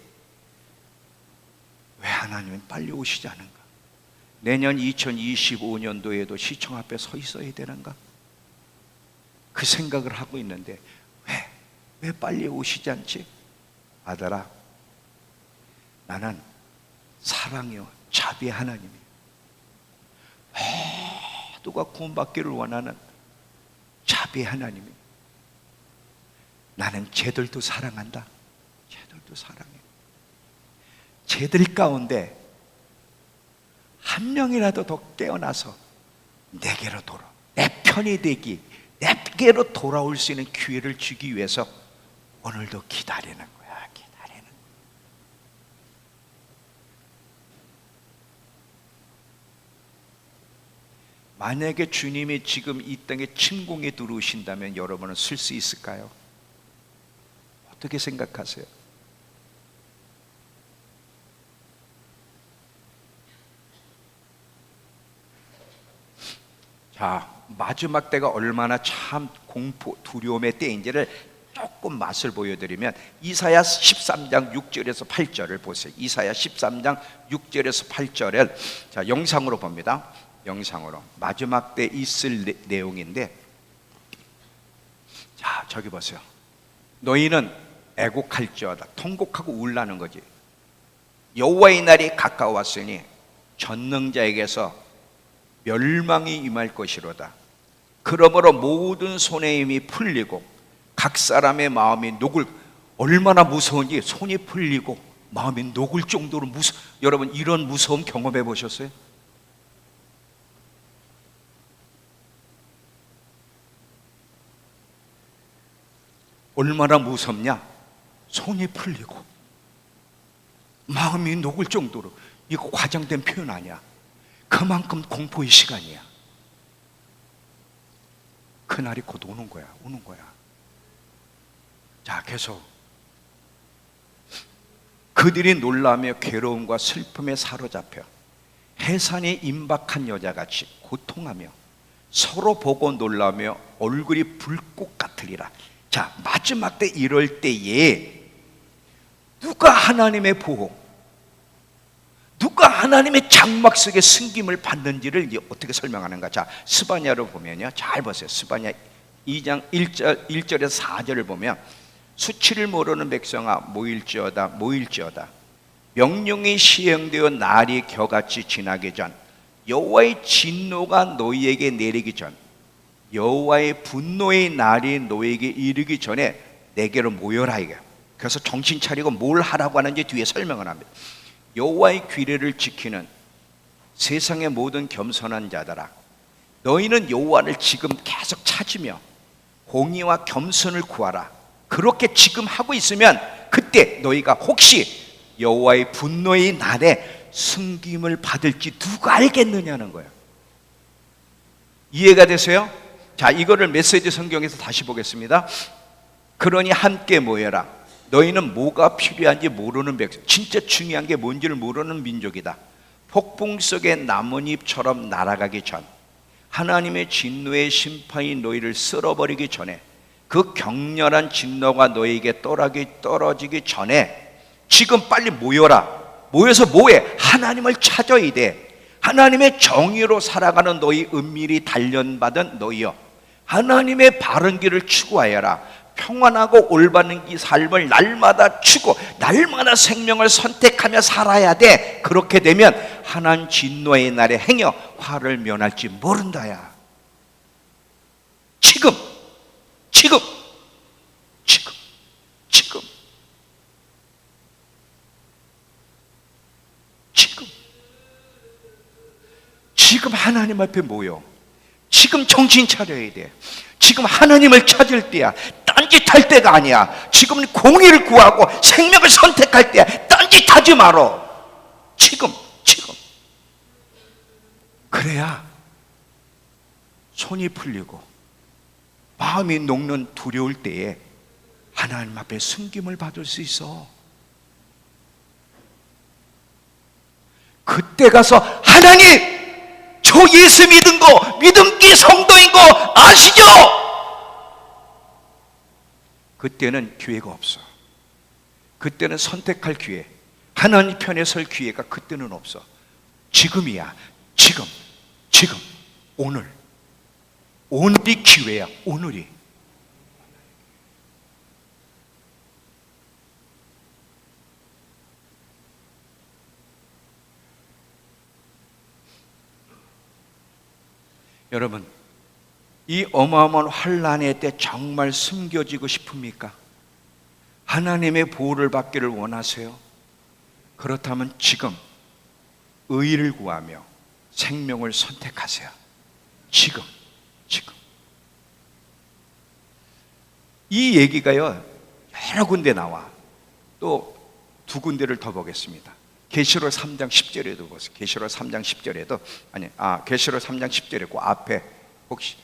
왜 하나님은 빨리 오시지 않은가? 내년 2025년도에도 시청 앞에 서 있어야 되는가? 그 생각을 하고 있는데 왜 빨리 오시지 않지? 아들아, 나는 사랑이요 자비의 하나님이에요. 모두가 구원받기를 원하는 자비의 하나님이에요. 나는 쟤들도 사랑한다. 쟤들도 사랑해. 쟤들 가운데 한 명이라도 더 깨어나서 내게로 내 편이 되기, 내게로 돌아올 수 있는 기회를 주기 위해서 오늘도 기다리는 거야. 만약에 주님이 지금 이 땅에 침공에 들어오신다면 여러분은 쓸 수 있을까요? 어떻게 생각하세요? 자, 마지막 때가 얼마나 참 공포, 두려움의 때인지를 조금 맛을 보여드리면 이사야 13장 6절에서 8절을 보세요. 이사야 13장 6절에서 8절을 자, 영상으로 봅니다. 영상으로 마지막 때 있을 내용인데, 자, 저기 보세요. 너희는 애곡할지어다. 통곡하고 울라는 거지. 여호와의 날이 가까웠으니 전능자에게서 멸망이 임할 것이로다. 그러므로 모든 손의 힘이 풀리고 각 사람의 마음이 얼마나 무서운지. 손이 풀리고 마음이 녹을 정도로 여러분 이런 무서움 경험해 보셨어요? 얼마나 무섭냐? 손이 풀리고 마음이 녹을 정도로. 이거 과장된 표현 아니야. 그만큼 공포의 시간이야. 그날이 곧 오는 거야. 자, 계속 그들이 놀라며 괴로움과 슬픔에 사로잡혀 해산이 임박한 여자같이 고통하며 서로 보고 놀라며 얼굴이 불꽃 같으리라. 자, 마지막 때 이럴 때에 누가 하나님의 보호, 누가 하나님의 장막 속에 숨김을 받는지를 어떻게 설명하는가? 자, 스바냐로 보면요, 잘 보세요. 스바냐 2장 1절에서 4절을 보면 수치를 모르는 백성아 모일지어다. 명령이 시행되어 날이 겨같이 지나기 전, 여호와의 진노가 너희에게 내리기 전, 여호와의 분노의 날이 너에게 이르기 전에 내게로 모여라. 이게 그래서 정신 차리고 뭘 하라고 하는지 뒤에 설명을 합니다. 여호와의 규례를 지키는 세상의 모든 겸손한 자들아, 너희는 여호와를 지금 계속 찾으며 공의와 겸손을 구하라. 그렇게 지금 하고 있으면 그때 너희가 혹시 여호와의 분노의 날에 숨김을 받을지 누가 알겠느냐는 거예요. 이해가 되세요? 자, 이거를 메시지 성경에서 다시 보겠습니다. 그러니 함께 모여라. 너희는 뭐가 필요한지 모르는 백성, 진짜 중요한 게 뭔지를 모르는 민족이다. 폭풍 속의 나뭇잎처럼 날아가기 전, 하나님의 진노의 심판이 너희를 쓸어버리기 전에, 그 격렬한 진노가 너희에게 떨어지기 전에 지금 빨리 모여라. 모여서 뭐해? 하나님을 찾아야 돼. 하나님의 정의로 살아가는 너희, 은밀히 단련받은 너희여, 하나님의 바른 길을 추구하여라. 평안하고 올바른 삶을 날마다 추구, 날마다 생명을 선택하며 살아야 돼. 그렇게 되면 하나님 진노의 날에 행여 화를 면할지 모른다야. 지금 하나님 앞에 모여. 지금 정신 차려야 돼. 지금 하나님을 찾을 때야. 딴짓할 때가 아니야. 지금 공의를 구하고 생명을 선택할 때야. 딴짓하지 말어. 지금. 그래야 손이 풀리고 마음이 녹는 두려울 때에 하나님 앞에 숨김을 받을 수 있어. 그때 가서 하나님, 저 예수 믿은 게 성도인 거 아시죠? 그때는 기회가 없어. 그때는 선택할 기회, 하나님 편에 설 기회가 그때는 없어. 지금이야. 지금 오늘이 기회야. 오늘이. 여러분, 이 어마어마한 환난의 때 정말 숨겨지고 싶습니까? 하나님의 보호를 받기를 원하세요? 그렇다면 지금 의를 구하며 생명을 선택하세요. 지금. 이 얘기가요, 여러 군데 나와. 또 두 군데를 더 보겠습니다. 계시록 3장 10절에도 보세요. 계시록 3장 10절에도 계시록 3장 10절에 그 앞에 혹시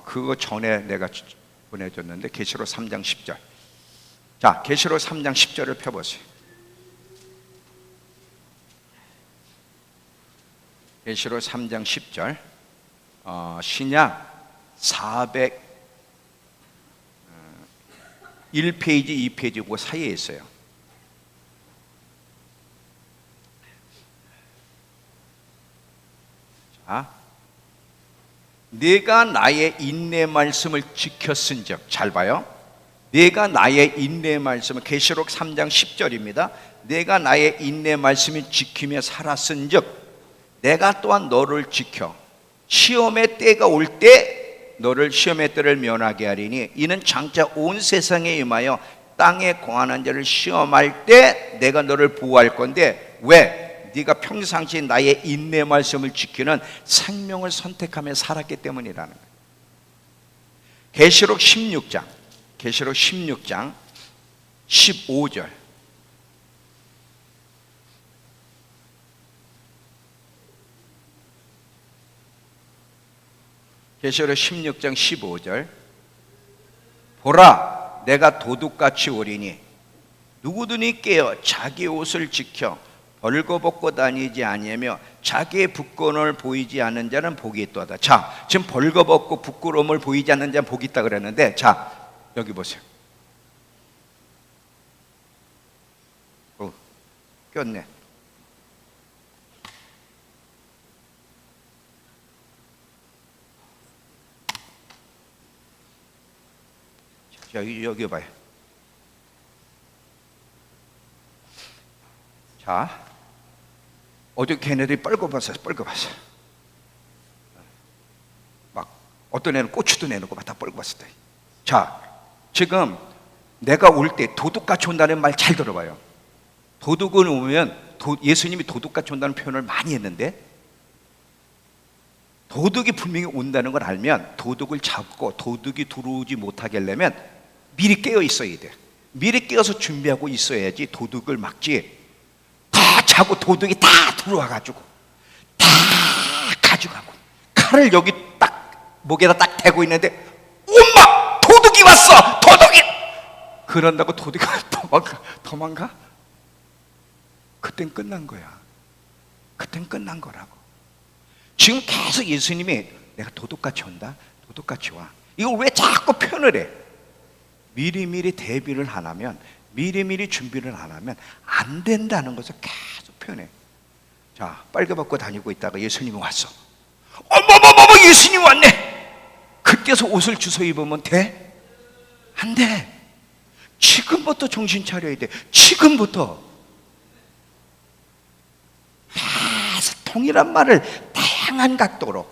그거 전에 내가 보내줬는데 계시록 3장 10절. 자, 계시록 3장 10절을 펴보세요. 계시록 3장 10절. 신약 401페이지 2페이지 그 사이에 있어요. 내가 나의 인내 말씀을 지켰은즉, 잘 봐요. 내가 나의 인내 말씀을, 계시록 3장 10절입니다. 내가 나의 인내 말씀을 지키며 살았은즉 내가 또한 너를 지켜 시험의 때가 올 때 너를 시험의 때를 면하게 하리니 이는 장차 온 세상에 임하여 땅에 거하는 자를 시험할 때 내가 너를 보호할 건데, 왜? 네가 평상시 나의 인내 말씀을 지키는 생명을 선택하며 살았기 때문이라는 거예요. 계시록 16장 15절. 계시록 16장 15절. 보라, 내가 도둑같이 오리니 누구든지 깨어 자기 옷을 지켜 벌거벗고 다니지 아니하며 자기의 부끄러움을 보이지 않는 자는 복이 있도다. 자, 지금 벌거벗고 부끄러움을 보이지 않는 자는 복이 있다 그랬는데, 자, 여기 보세요. 꼈네. 여기 봐요. 자, 어제 걔네들이 뻘거벗어. 막 어떤 애는 고추도 내놓고 막 다 뻘거벗었다. 자, 지금 내가 올 때 도둑같이 온다는 말 잘 들어봐요. 도둑은 오면 예수님이 도둑같이 온다는 표현을 많이 했는데, 도둑이 분명히 온다는 걸 알면 도둑을 잡고 도둑이 들어오지 못하게 하려면 미리 깨어 있어야 돼. 미리 깨어서 준비하고 있어야지 도둑을 막지. 자고 도둑이 다 들어와가지고 다 가져가고, 칼을 여기 딱 목에다 딱 대고 있는데 엄마 도둑이 왔어, 도둑이! 그런다고 도둑이 도망가? 그땐 끝난 거야. 그땐 끝난 거라고. 지금 계속 예수님이 내가 도둑같이 온다, 도둑같이 와, 이걸 왜 자꾸 표현을 해? 미리미리 대비를 안 하면, 미리미리 준비를 안 하면 안 된다는 것을 계속 표현해. 자, 빨개 벗고 다니고 있다가 예수님이 왔어. 어머머머머, 예수님 왔네. 그때서 옷을 주워 입으면 돼? 안 돼. 지금부터 정신 차려야 돼. 지금부터. 동일한 말을 다양한 각도로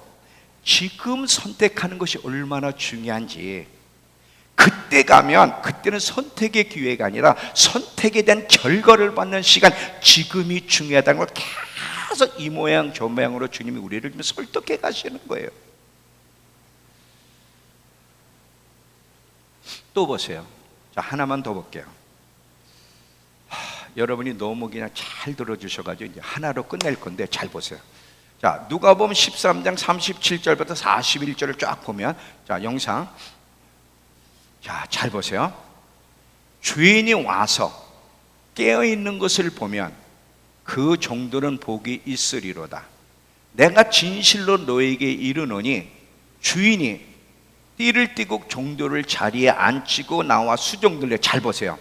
지금 선택하는 것이 얼마나 중요한지, 그때 가면 그때는 선택의 기회가 아니라 선택에 대한 결과를 받는 시간, 지금이 중요하다는 걸 계속 이 모양 저 모양으로 주님이 우리를 좀 설득해 가시는 거예요. 또 보세요. 자, 하나만 더 볼게요. 여러분이 너무 그냥 잘 들어주셔가지고 이제 하나로 끝낼 건데 잘 보세요. 자, 누가복음 13장 37절부터 41절을 쫙 보면, 자, 영상, 자, 잘 보세요. 주인이 와서 깨어있는 것을 보면 그 정도는 복이 있으리로다. 내가 진실로 너에게 이르노니 주인이 띠를 띠고 종도를 자리에 앉히고 나와 수종들래. 잘 보세요.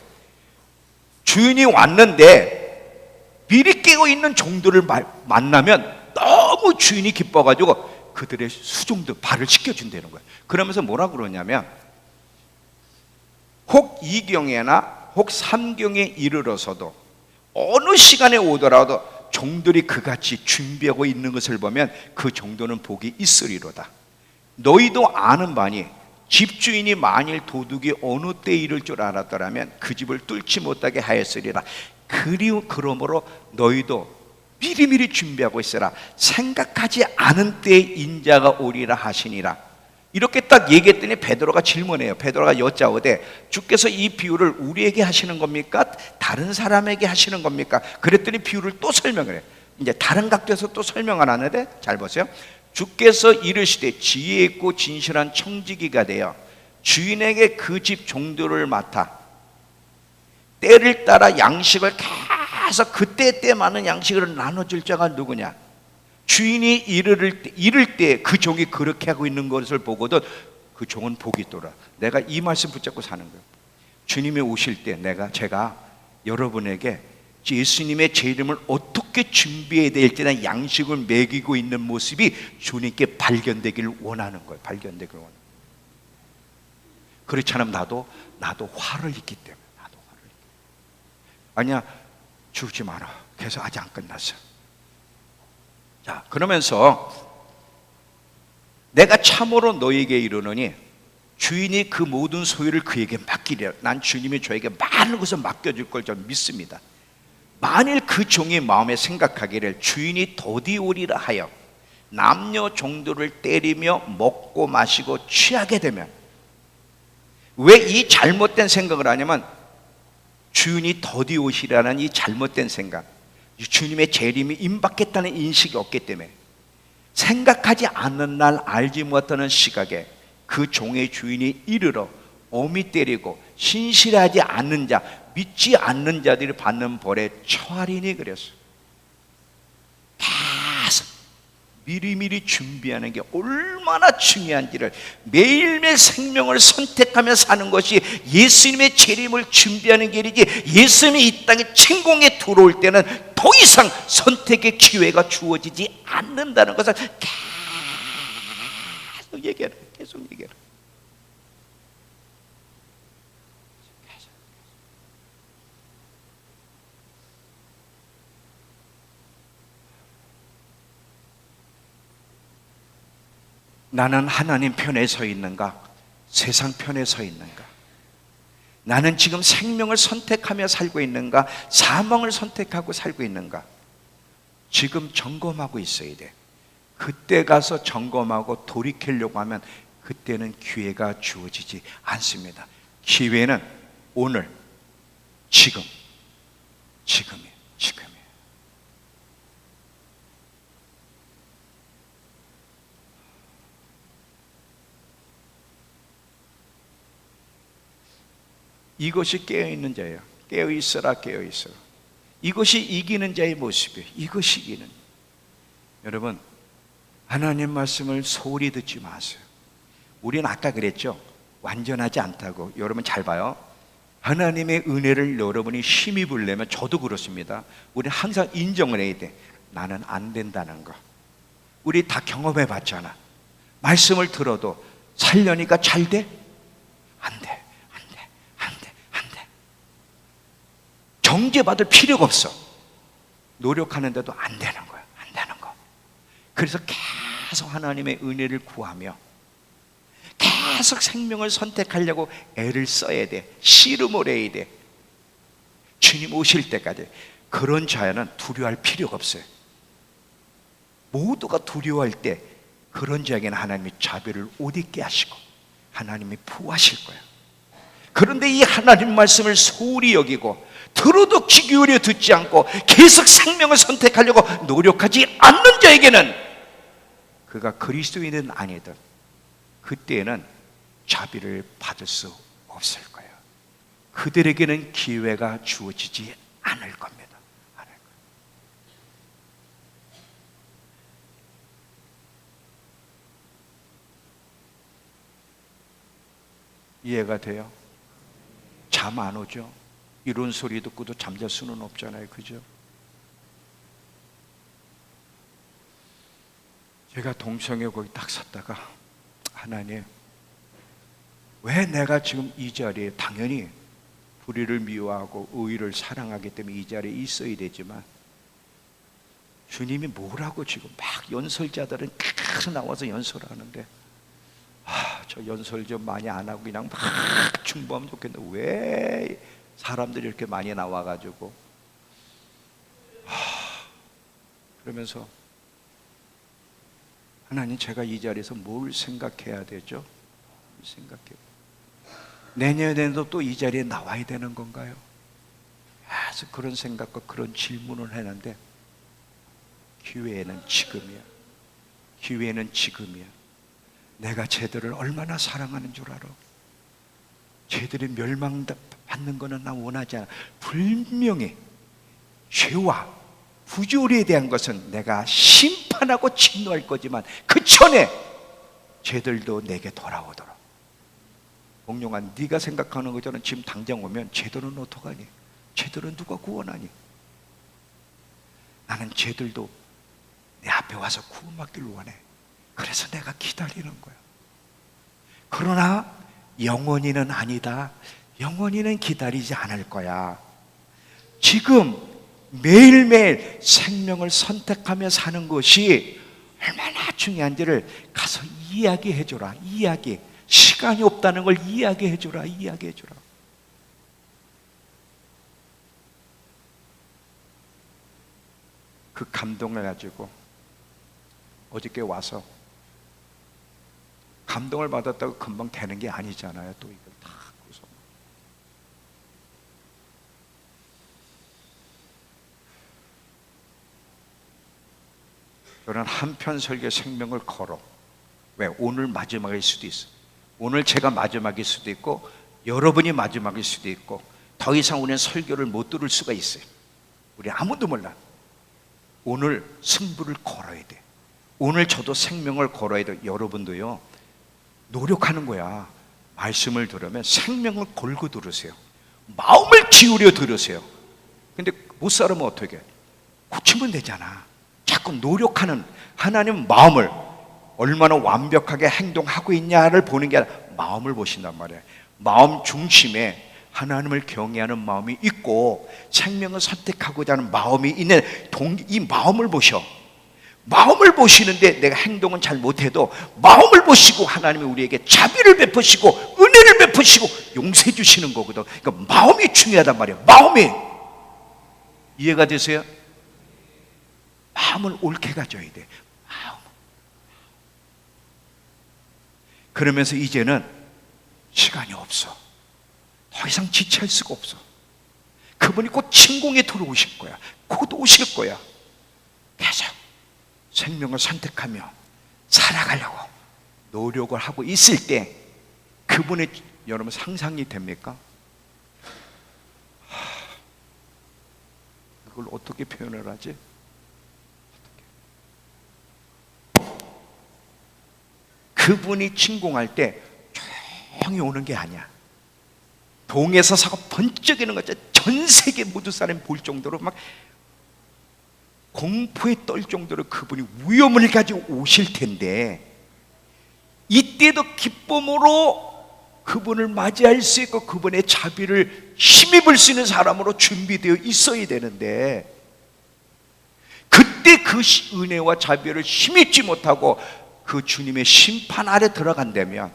주인이 왔는데 미리 깨어 있는 종들을 만나면 너무 주인이 기뻐가지고 그들의 수종들 발을 씻겨준다는 거예요. 그러면서 뭐라 그러냐면, 혹 2경에나 혹 3경에 이르러서도 어느 시간에 오더라도 종들이 그같이 준비하고 있는 것을 보면 그 정도는 복이 있으리로다. 너희도 아는 바니 집주인이 만일 도둑이 어느 때 이를 줄 알았더라면 그 집을 뚫지 못하게 하였으리라. 그러므로 너희도 미리미리 준비하고 있으라. 생각하지 않은 때에 인자가 오리라 하시니라. 이렇게 딱 얘기했더니 베드로가 질문해요. 베드로가 여짜오되 주께서 이 비유를 우리에게 하시는 겁니까? 다른 사람에게 하시는 겁니까? 그랬더니 비유를 또 설명을 해요. 이제 다른 각도에서 또 설명을 하는데 잘 보세요. 주께서 이르시되 지혜 있고 진실한 청지기가 되어 주인에게 그 집 종들을 맡아 때를 따라 양식을 계속 그때 많은 양식을 나눠줄 자가 누구냐? 주인이 이를 때 그 종이 그렇게 하고 있는 것을 보거든 그 종은 복이 있더라. 내가 이 말씀 붙잡고 사는 거예요. 주님이 오실 때 제가 여러분에게 예수님의 제 이름을 어떻게 준비해야 될지는 양식을 먹이고 있는 모습이 주님께 발견되기를 원하는 거예요. 발견되기를 원하는 거예요. 그렇지 않으면 나도 화를 입기 때문에. 아니야, 죽지 마라. 그래서 아직 안 끝났어. 자, 그러면서 내가 참으로 너에게 이르노니 주인이 그 모든 소유를 그에게 맡기려. 난 주님이 저에게 많은 것을 맡겨줄 걸 저는 믿습니다. 만일 그 종이 마음에 생각하기를 주인이 더디 오리라 하여 남녀 종들을 때리며 먹고 마시고 취하게 되면, 왜 이 잘못된 생각을 하냐면 주인이 더디 오시라는 이 잘못된 생각, 주님의 재림이 임박했다는 인식이 없기 때문에 생각하지 않는 날 알지 못하는 시각에 그 종의 주인이 이르러 어미 때리고 신실하지 않는 자, 믿지 않는 자들이 받는 벌에 처하리니 그랬어요. 계속 미리미리 준비하는 게 얼마나 중요한지를, 매일매일 생명을 선택하며 사는 것이 예수님의 재림을 준비하는 길이지, 예수님이 이 땅에 침공에 들어올 때는 더 이상 선택의 기회가 주어지지 않는다는 것을 계속 얘기해라. 계속 얘기해라. 나는 하나님 편에 서 있는가? 세상 편에 서 있는가? 나는 지금 생명을 선택하며 살고 있는가? 사망을 선택하고 살고 있는가? 지금 점검하고 있어야 돼. 그때 가서 점검하고 돌이키려고 하면 그때는 기회가 주어지지 않습니다. 기회는 오늘, 지금이에요. 이것이 깨어있는 자예요. 깨어있어라, 깨어있어라. 이것이 이기는 자의 모습이에요. 이것이 이기는. 여러분, 하나님 말씀을 소홀히 듣지 마세요. 우리는 아까 그랬죠, 완전하지 않다고. 여러분 잘 봐요. 하나님의 은혜를 여러분이 힘입으려면, 저도 그렇습니다, 우리는 항상 인정을 해야 돼. 나는 안 된다는 거. 우리 다 경험해 봤잖아. 말씀을 들어도 살려니까 잘 돼? 안 돼, 안 돼, 안 돼, 안 돼. 정죄받을 필요가 없어. 노력하는데도 안 되는 거야, 안 되는 거. 그래서 계속 하나님의 은혜를 구하며 계속 생명을 선택하려고 애를 써야 돼. 씨름을 해야 돼. 주님 오실 때까지. 그런 자에는 두려워할 필요가 없어요. 모두가 두려워할 때 그런 자에게는 하나님이 자비를 옷 입게 하시고 하나님이 부하실 거예요. 그런데 이 하나님 말씀을 소홀히 여기고 들어도 귀 기울여 듣지 않고 계속 생명을 선택하려고 노력하지 않는 자에게는, 그가 그리스도인은 아니든 그때에는 자비를 받을 수 없을 거예요. 그들에게는 기회가 주어지지 않을 겁니다. 않을 거예요. 이해가 돼요? 잠 안 오죠? 이런 소리 듣고도 잠잘 수는 없잖아요, 그죠? 제가 동성애 거기 딱 섰다가, 하나님, 왜 내가 지금 이 자리에, 당연히 불의를 미워하고 의의를 사랑하기 때문에 이 자리에 있어야 되지만, 주님이 뭐라고 지금 막 연설자들은 계속 나와서 연설하는데, 저 연설 좀 많이 안 하고 그냥 막 충보하면 좋겠는데 왜 사람들이 이렇게 많이 나와가지고, 그러면서 하나님, 제가 이 자리에서 뭘 생각해야 되죠? 생각해요. 내년에도 또 이 자리에 나와야 되는 건가요? 그래서 그런 생각과 그런 질문을 했는데, 기회는 지금이야. 기회는 지금이야. 내가 쟤들을 얼마나 사랑하는 줄 알아? 쟤들이 멸망받는 거는 나 원하지 않아. 분명히 죄와 부조리에 대한 것은 내가 심판하고 진노할 거지만 그 전에 쟤들도 내게 돌아오도록. 공룡아, 네가 생각하는 것처럼 지금 당장 오면 쟤들은 어떡하니? 쟤들은 누가 구원하니? 나는 쟤들도 내 앞에 와서 구원받기를 원해. 그래서 내가 기다리는 거야. 그러나 영원히는 아니다. 영원히는 기다리지 않을 거야. 지금 매일매일 생명을 선택하며 사는 것이 얼마나 중요한지를 가서 이야기해줘라. 이야기. 시간이 없다는 걸 이야기해줘라. 이야기해줘라. 그 감동을 가지고 어저께 와서, 감동을 받았다고 금방 되는 게 아니잖아요. 또 이걸 다 구성. 저는 한편 설교 생명을 걸어. 왜? 오늘 마지막일 수도 있어. 오늘 제가 마지막일 수도 있고 여러분이 마지막일 수도 있고, 더 이상 우리는 설교를 못 들을 수가 있어요. 우리 아무도 몰라. 오늘 승부를 걸어야 돼. 오늘 저도 생명을 걸어야 돼. 여러분도요, 노력하는 거야. 말씀을 들으면 생명을 걸고 들으세요. 마음을 기울여 들으세요. 근데 못 살으면 어떻게 해? 고치면 되잖아. 자꾸 노력하는 하나님 마음을 얼마나 완벽하게 행동하고 있냐를 보는 게 아니라 마음을 보신단 말이에요. 마음 중심에 하나님을 경외하는 마음이 있고 생명을 선택하고자 하는 마음이 있는 이 마음을 보셔. 마음을 보시는데 내가 행동은 잘 못해도 마음을 보시고 하나님이 우리에게 자비를 베푸시고 은혜를 베푸시고 용서해 주시는 거거든. 그러니까 마음이 중요하단 말이에요. 마음이. 이해가 되세요? 마음을 옳게 가져야 돼. 마음. 그러면서 이제는 시간이 없어. 더 이상 지체할 수가 없어. 그분이 곧 침공에 들어오실 거야. 곧 오실 거야. 계속 생명을 선택하며 살아가려고 노력을 하고 있을 때 그분의, 여러분 상상이 됩니까? 그걸 어떻게 표현을 하지? 그분이 침공할 때 조용히 오는 게 아니야. 동에서 사고 번쩍이는 거죠. 전 세계 모두 사람이 볼 정도로 막 공포에 떨 정도로 그분이 위험을 가지고 오실 텐데, 이때도 기쁨으로 그분을 맞이할 수 있고 그분의 자비를 힘입을 수 있는 사람으로 준비되어 있어야 되는데, 그때 그 은혜와 자비를 힘입지 못하고 그 주님의 심판 아래 들어간다면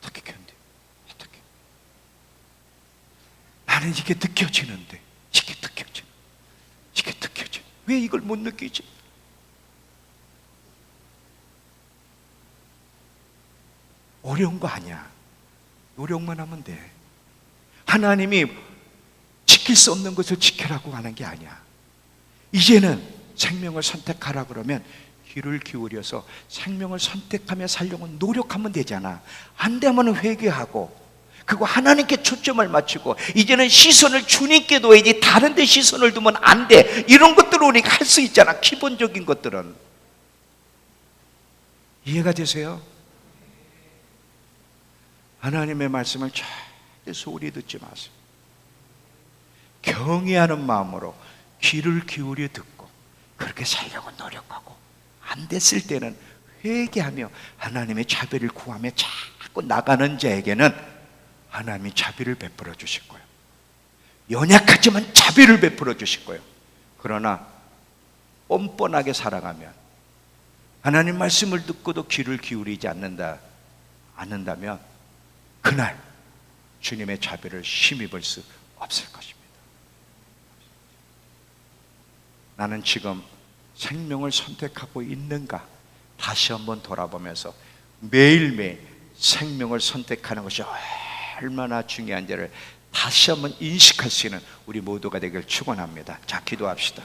어떻게 견뎌? 어떻게? 나는 이게 느껴지는데, 이게 느껴져. 왜 이걸 못 느끼지? 어려운 거 아니야. 노력만 하면 돼. 하나님이 지킬 수 없는 것을 지키라고 하는 게 아니야. 이제는 생명을 선택하라 그러면 귀를 기울여서 생명을 선택하며 살려고 노력하면 되잖아. 안 되면 회개하고, 그리고 하나님께 초점을 맞추고, 이제는 시선을 주님께 둬야지 다른 데 시선을 두면 안 돼. 이런 것들을 우리가 할 수 있잖아. 기본적인 것들은. 이해가 되세요? 하나님의 말씀을 절대 소홀히 듣지 마세요. 경외하는 마음으로 귀를 기울여 듣고 그렇게 살려고 노력하고, 안 됐을 때는 회개하며 하나님의 자비를 구하며 자꾸 나가는 자에게는 하나님이 자비를 베풀어 주실 거예요. 연약하지만 자비를 베풀어 주실 거예요. 그러나 뻔뻔하게 살아가면, 하나님 말씀을 듣고도 귀를 기울이지 않는다면 그날 주님의 자비를 힘입을 수 없을 것입니다. 나는 지금 생명을 선택하고 있는가? 다시 한번 돌아보면서 매일매일 생명을 선택하는 것이 얼마나 중요한지를 다시 한번 인식할 수 있는 우리 모두가 되길 축원합니다. 자, 기도합시다.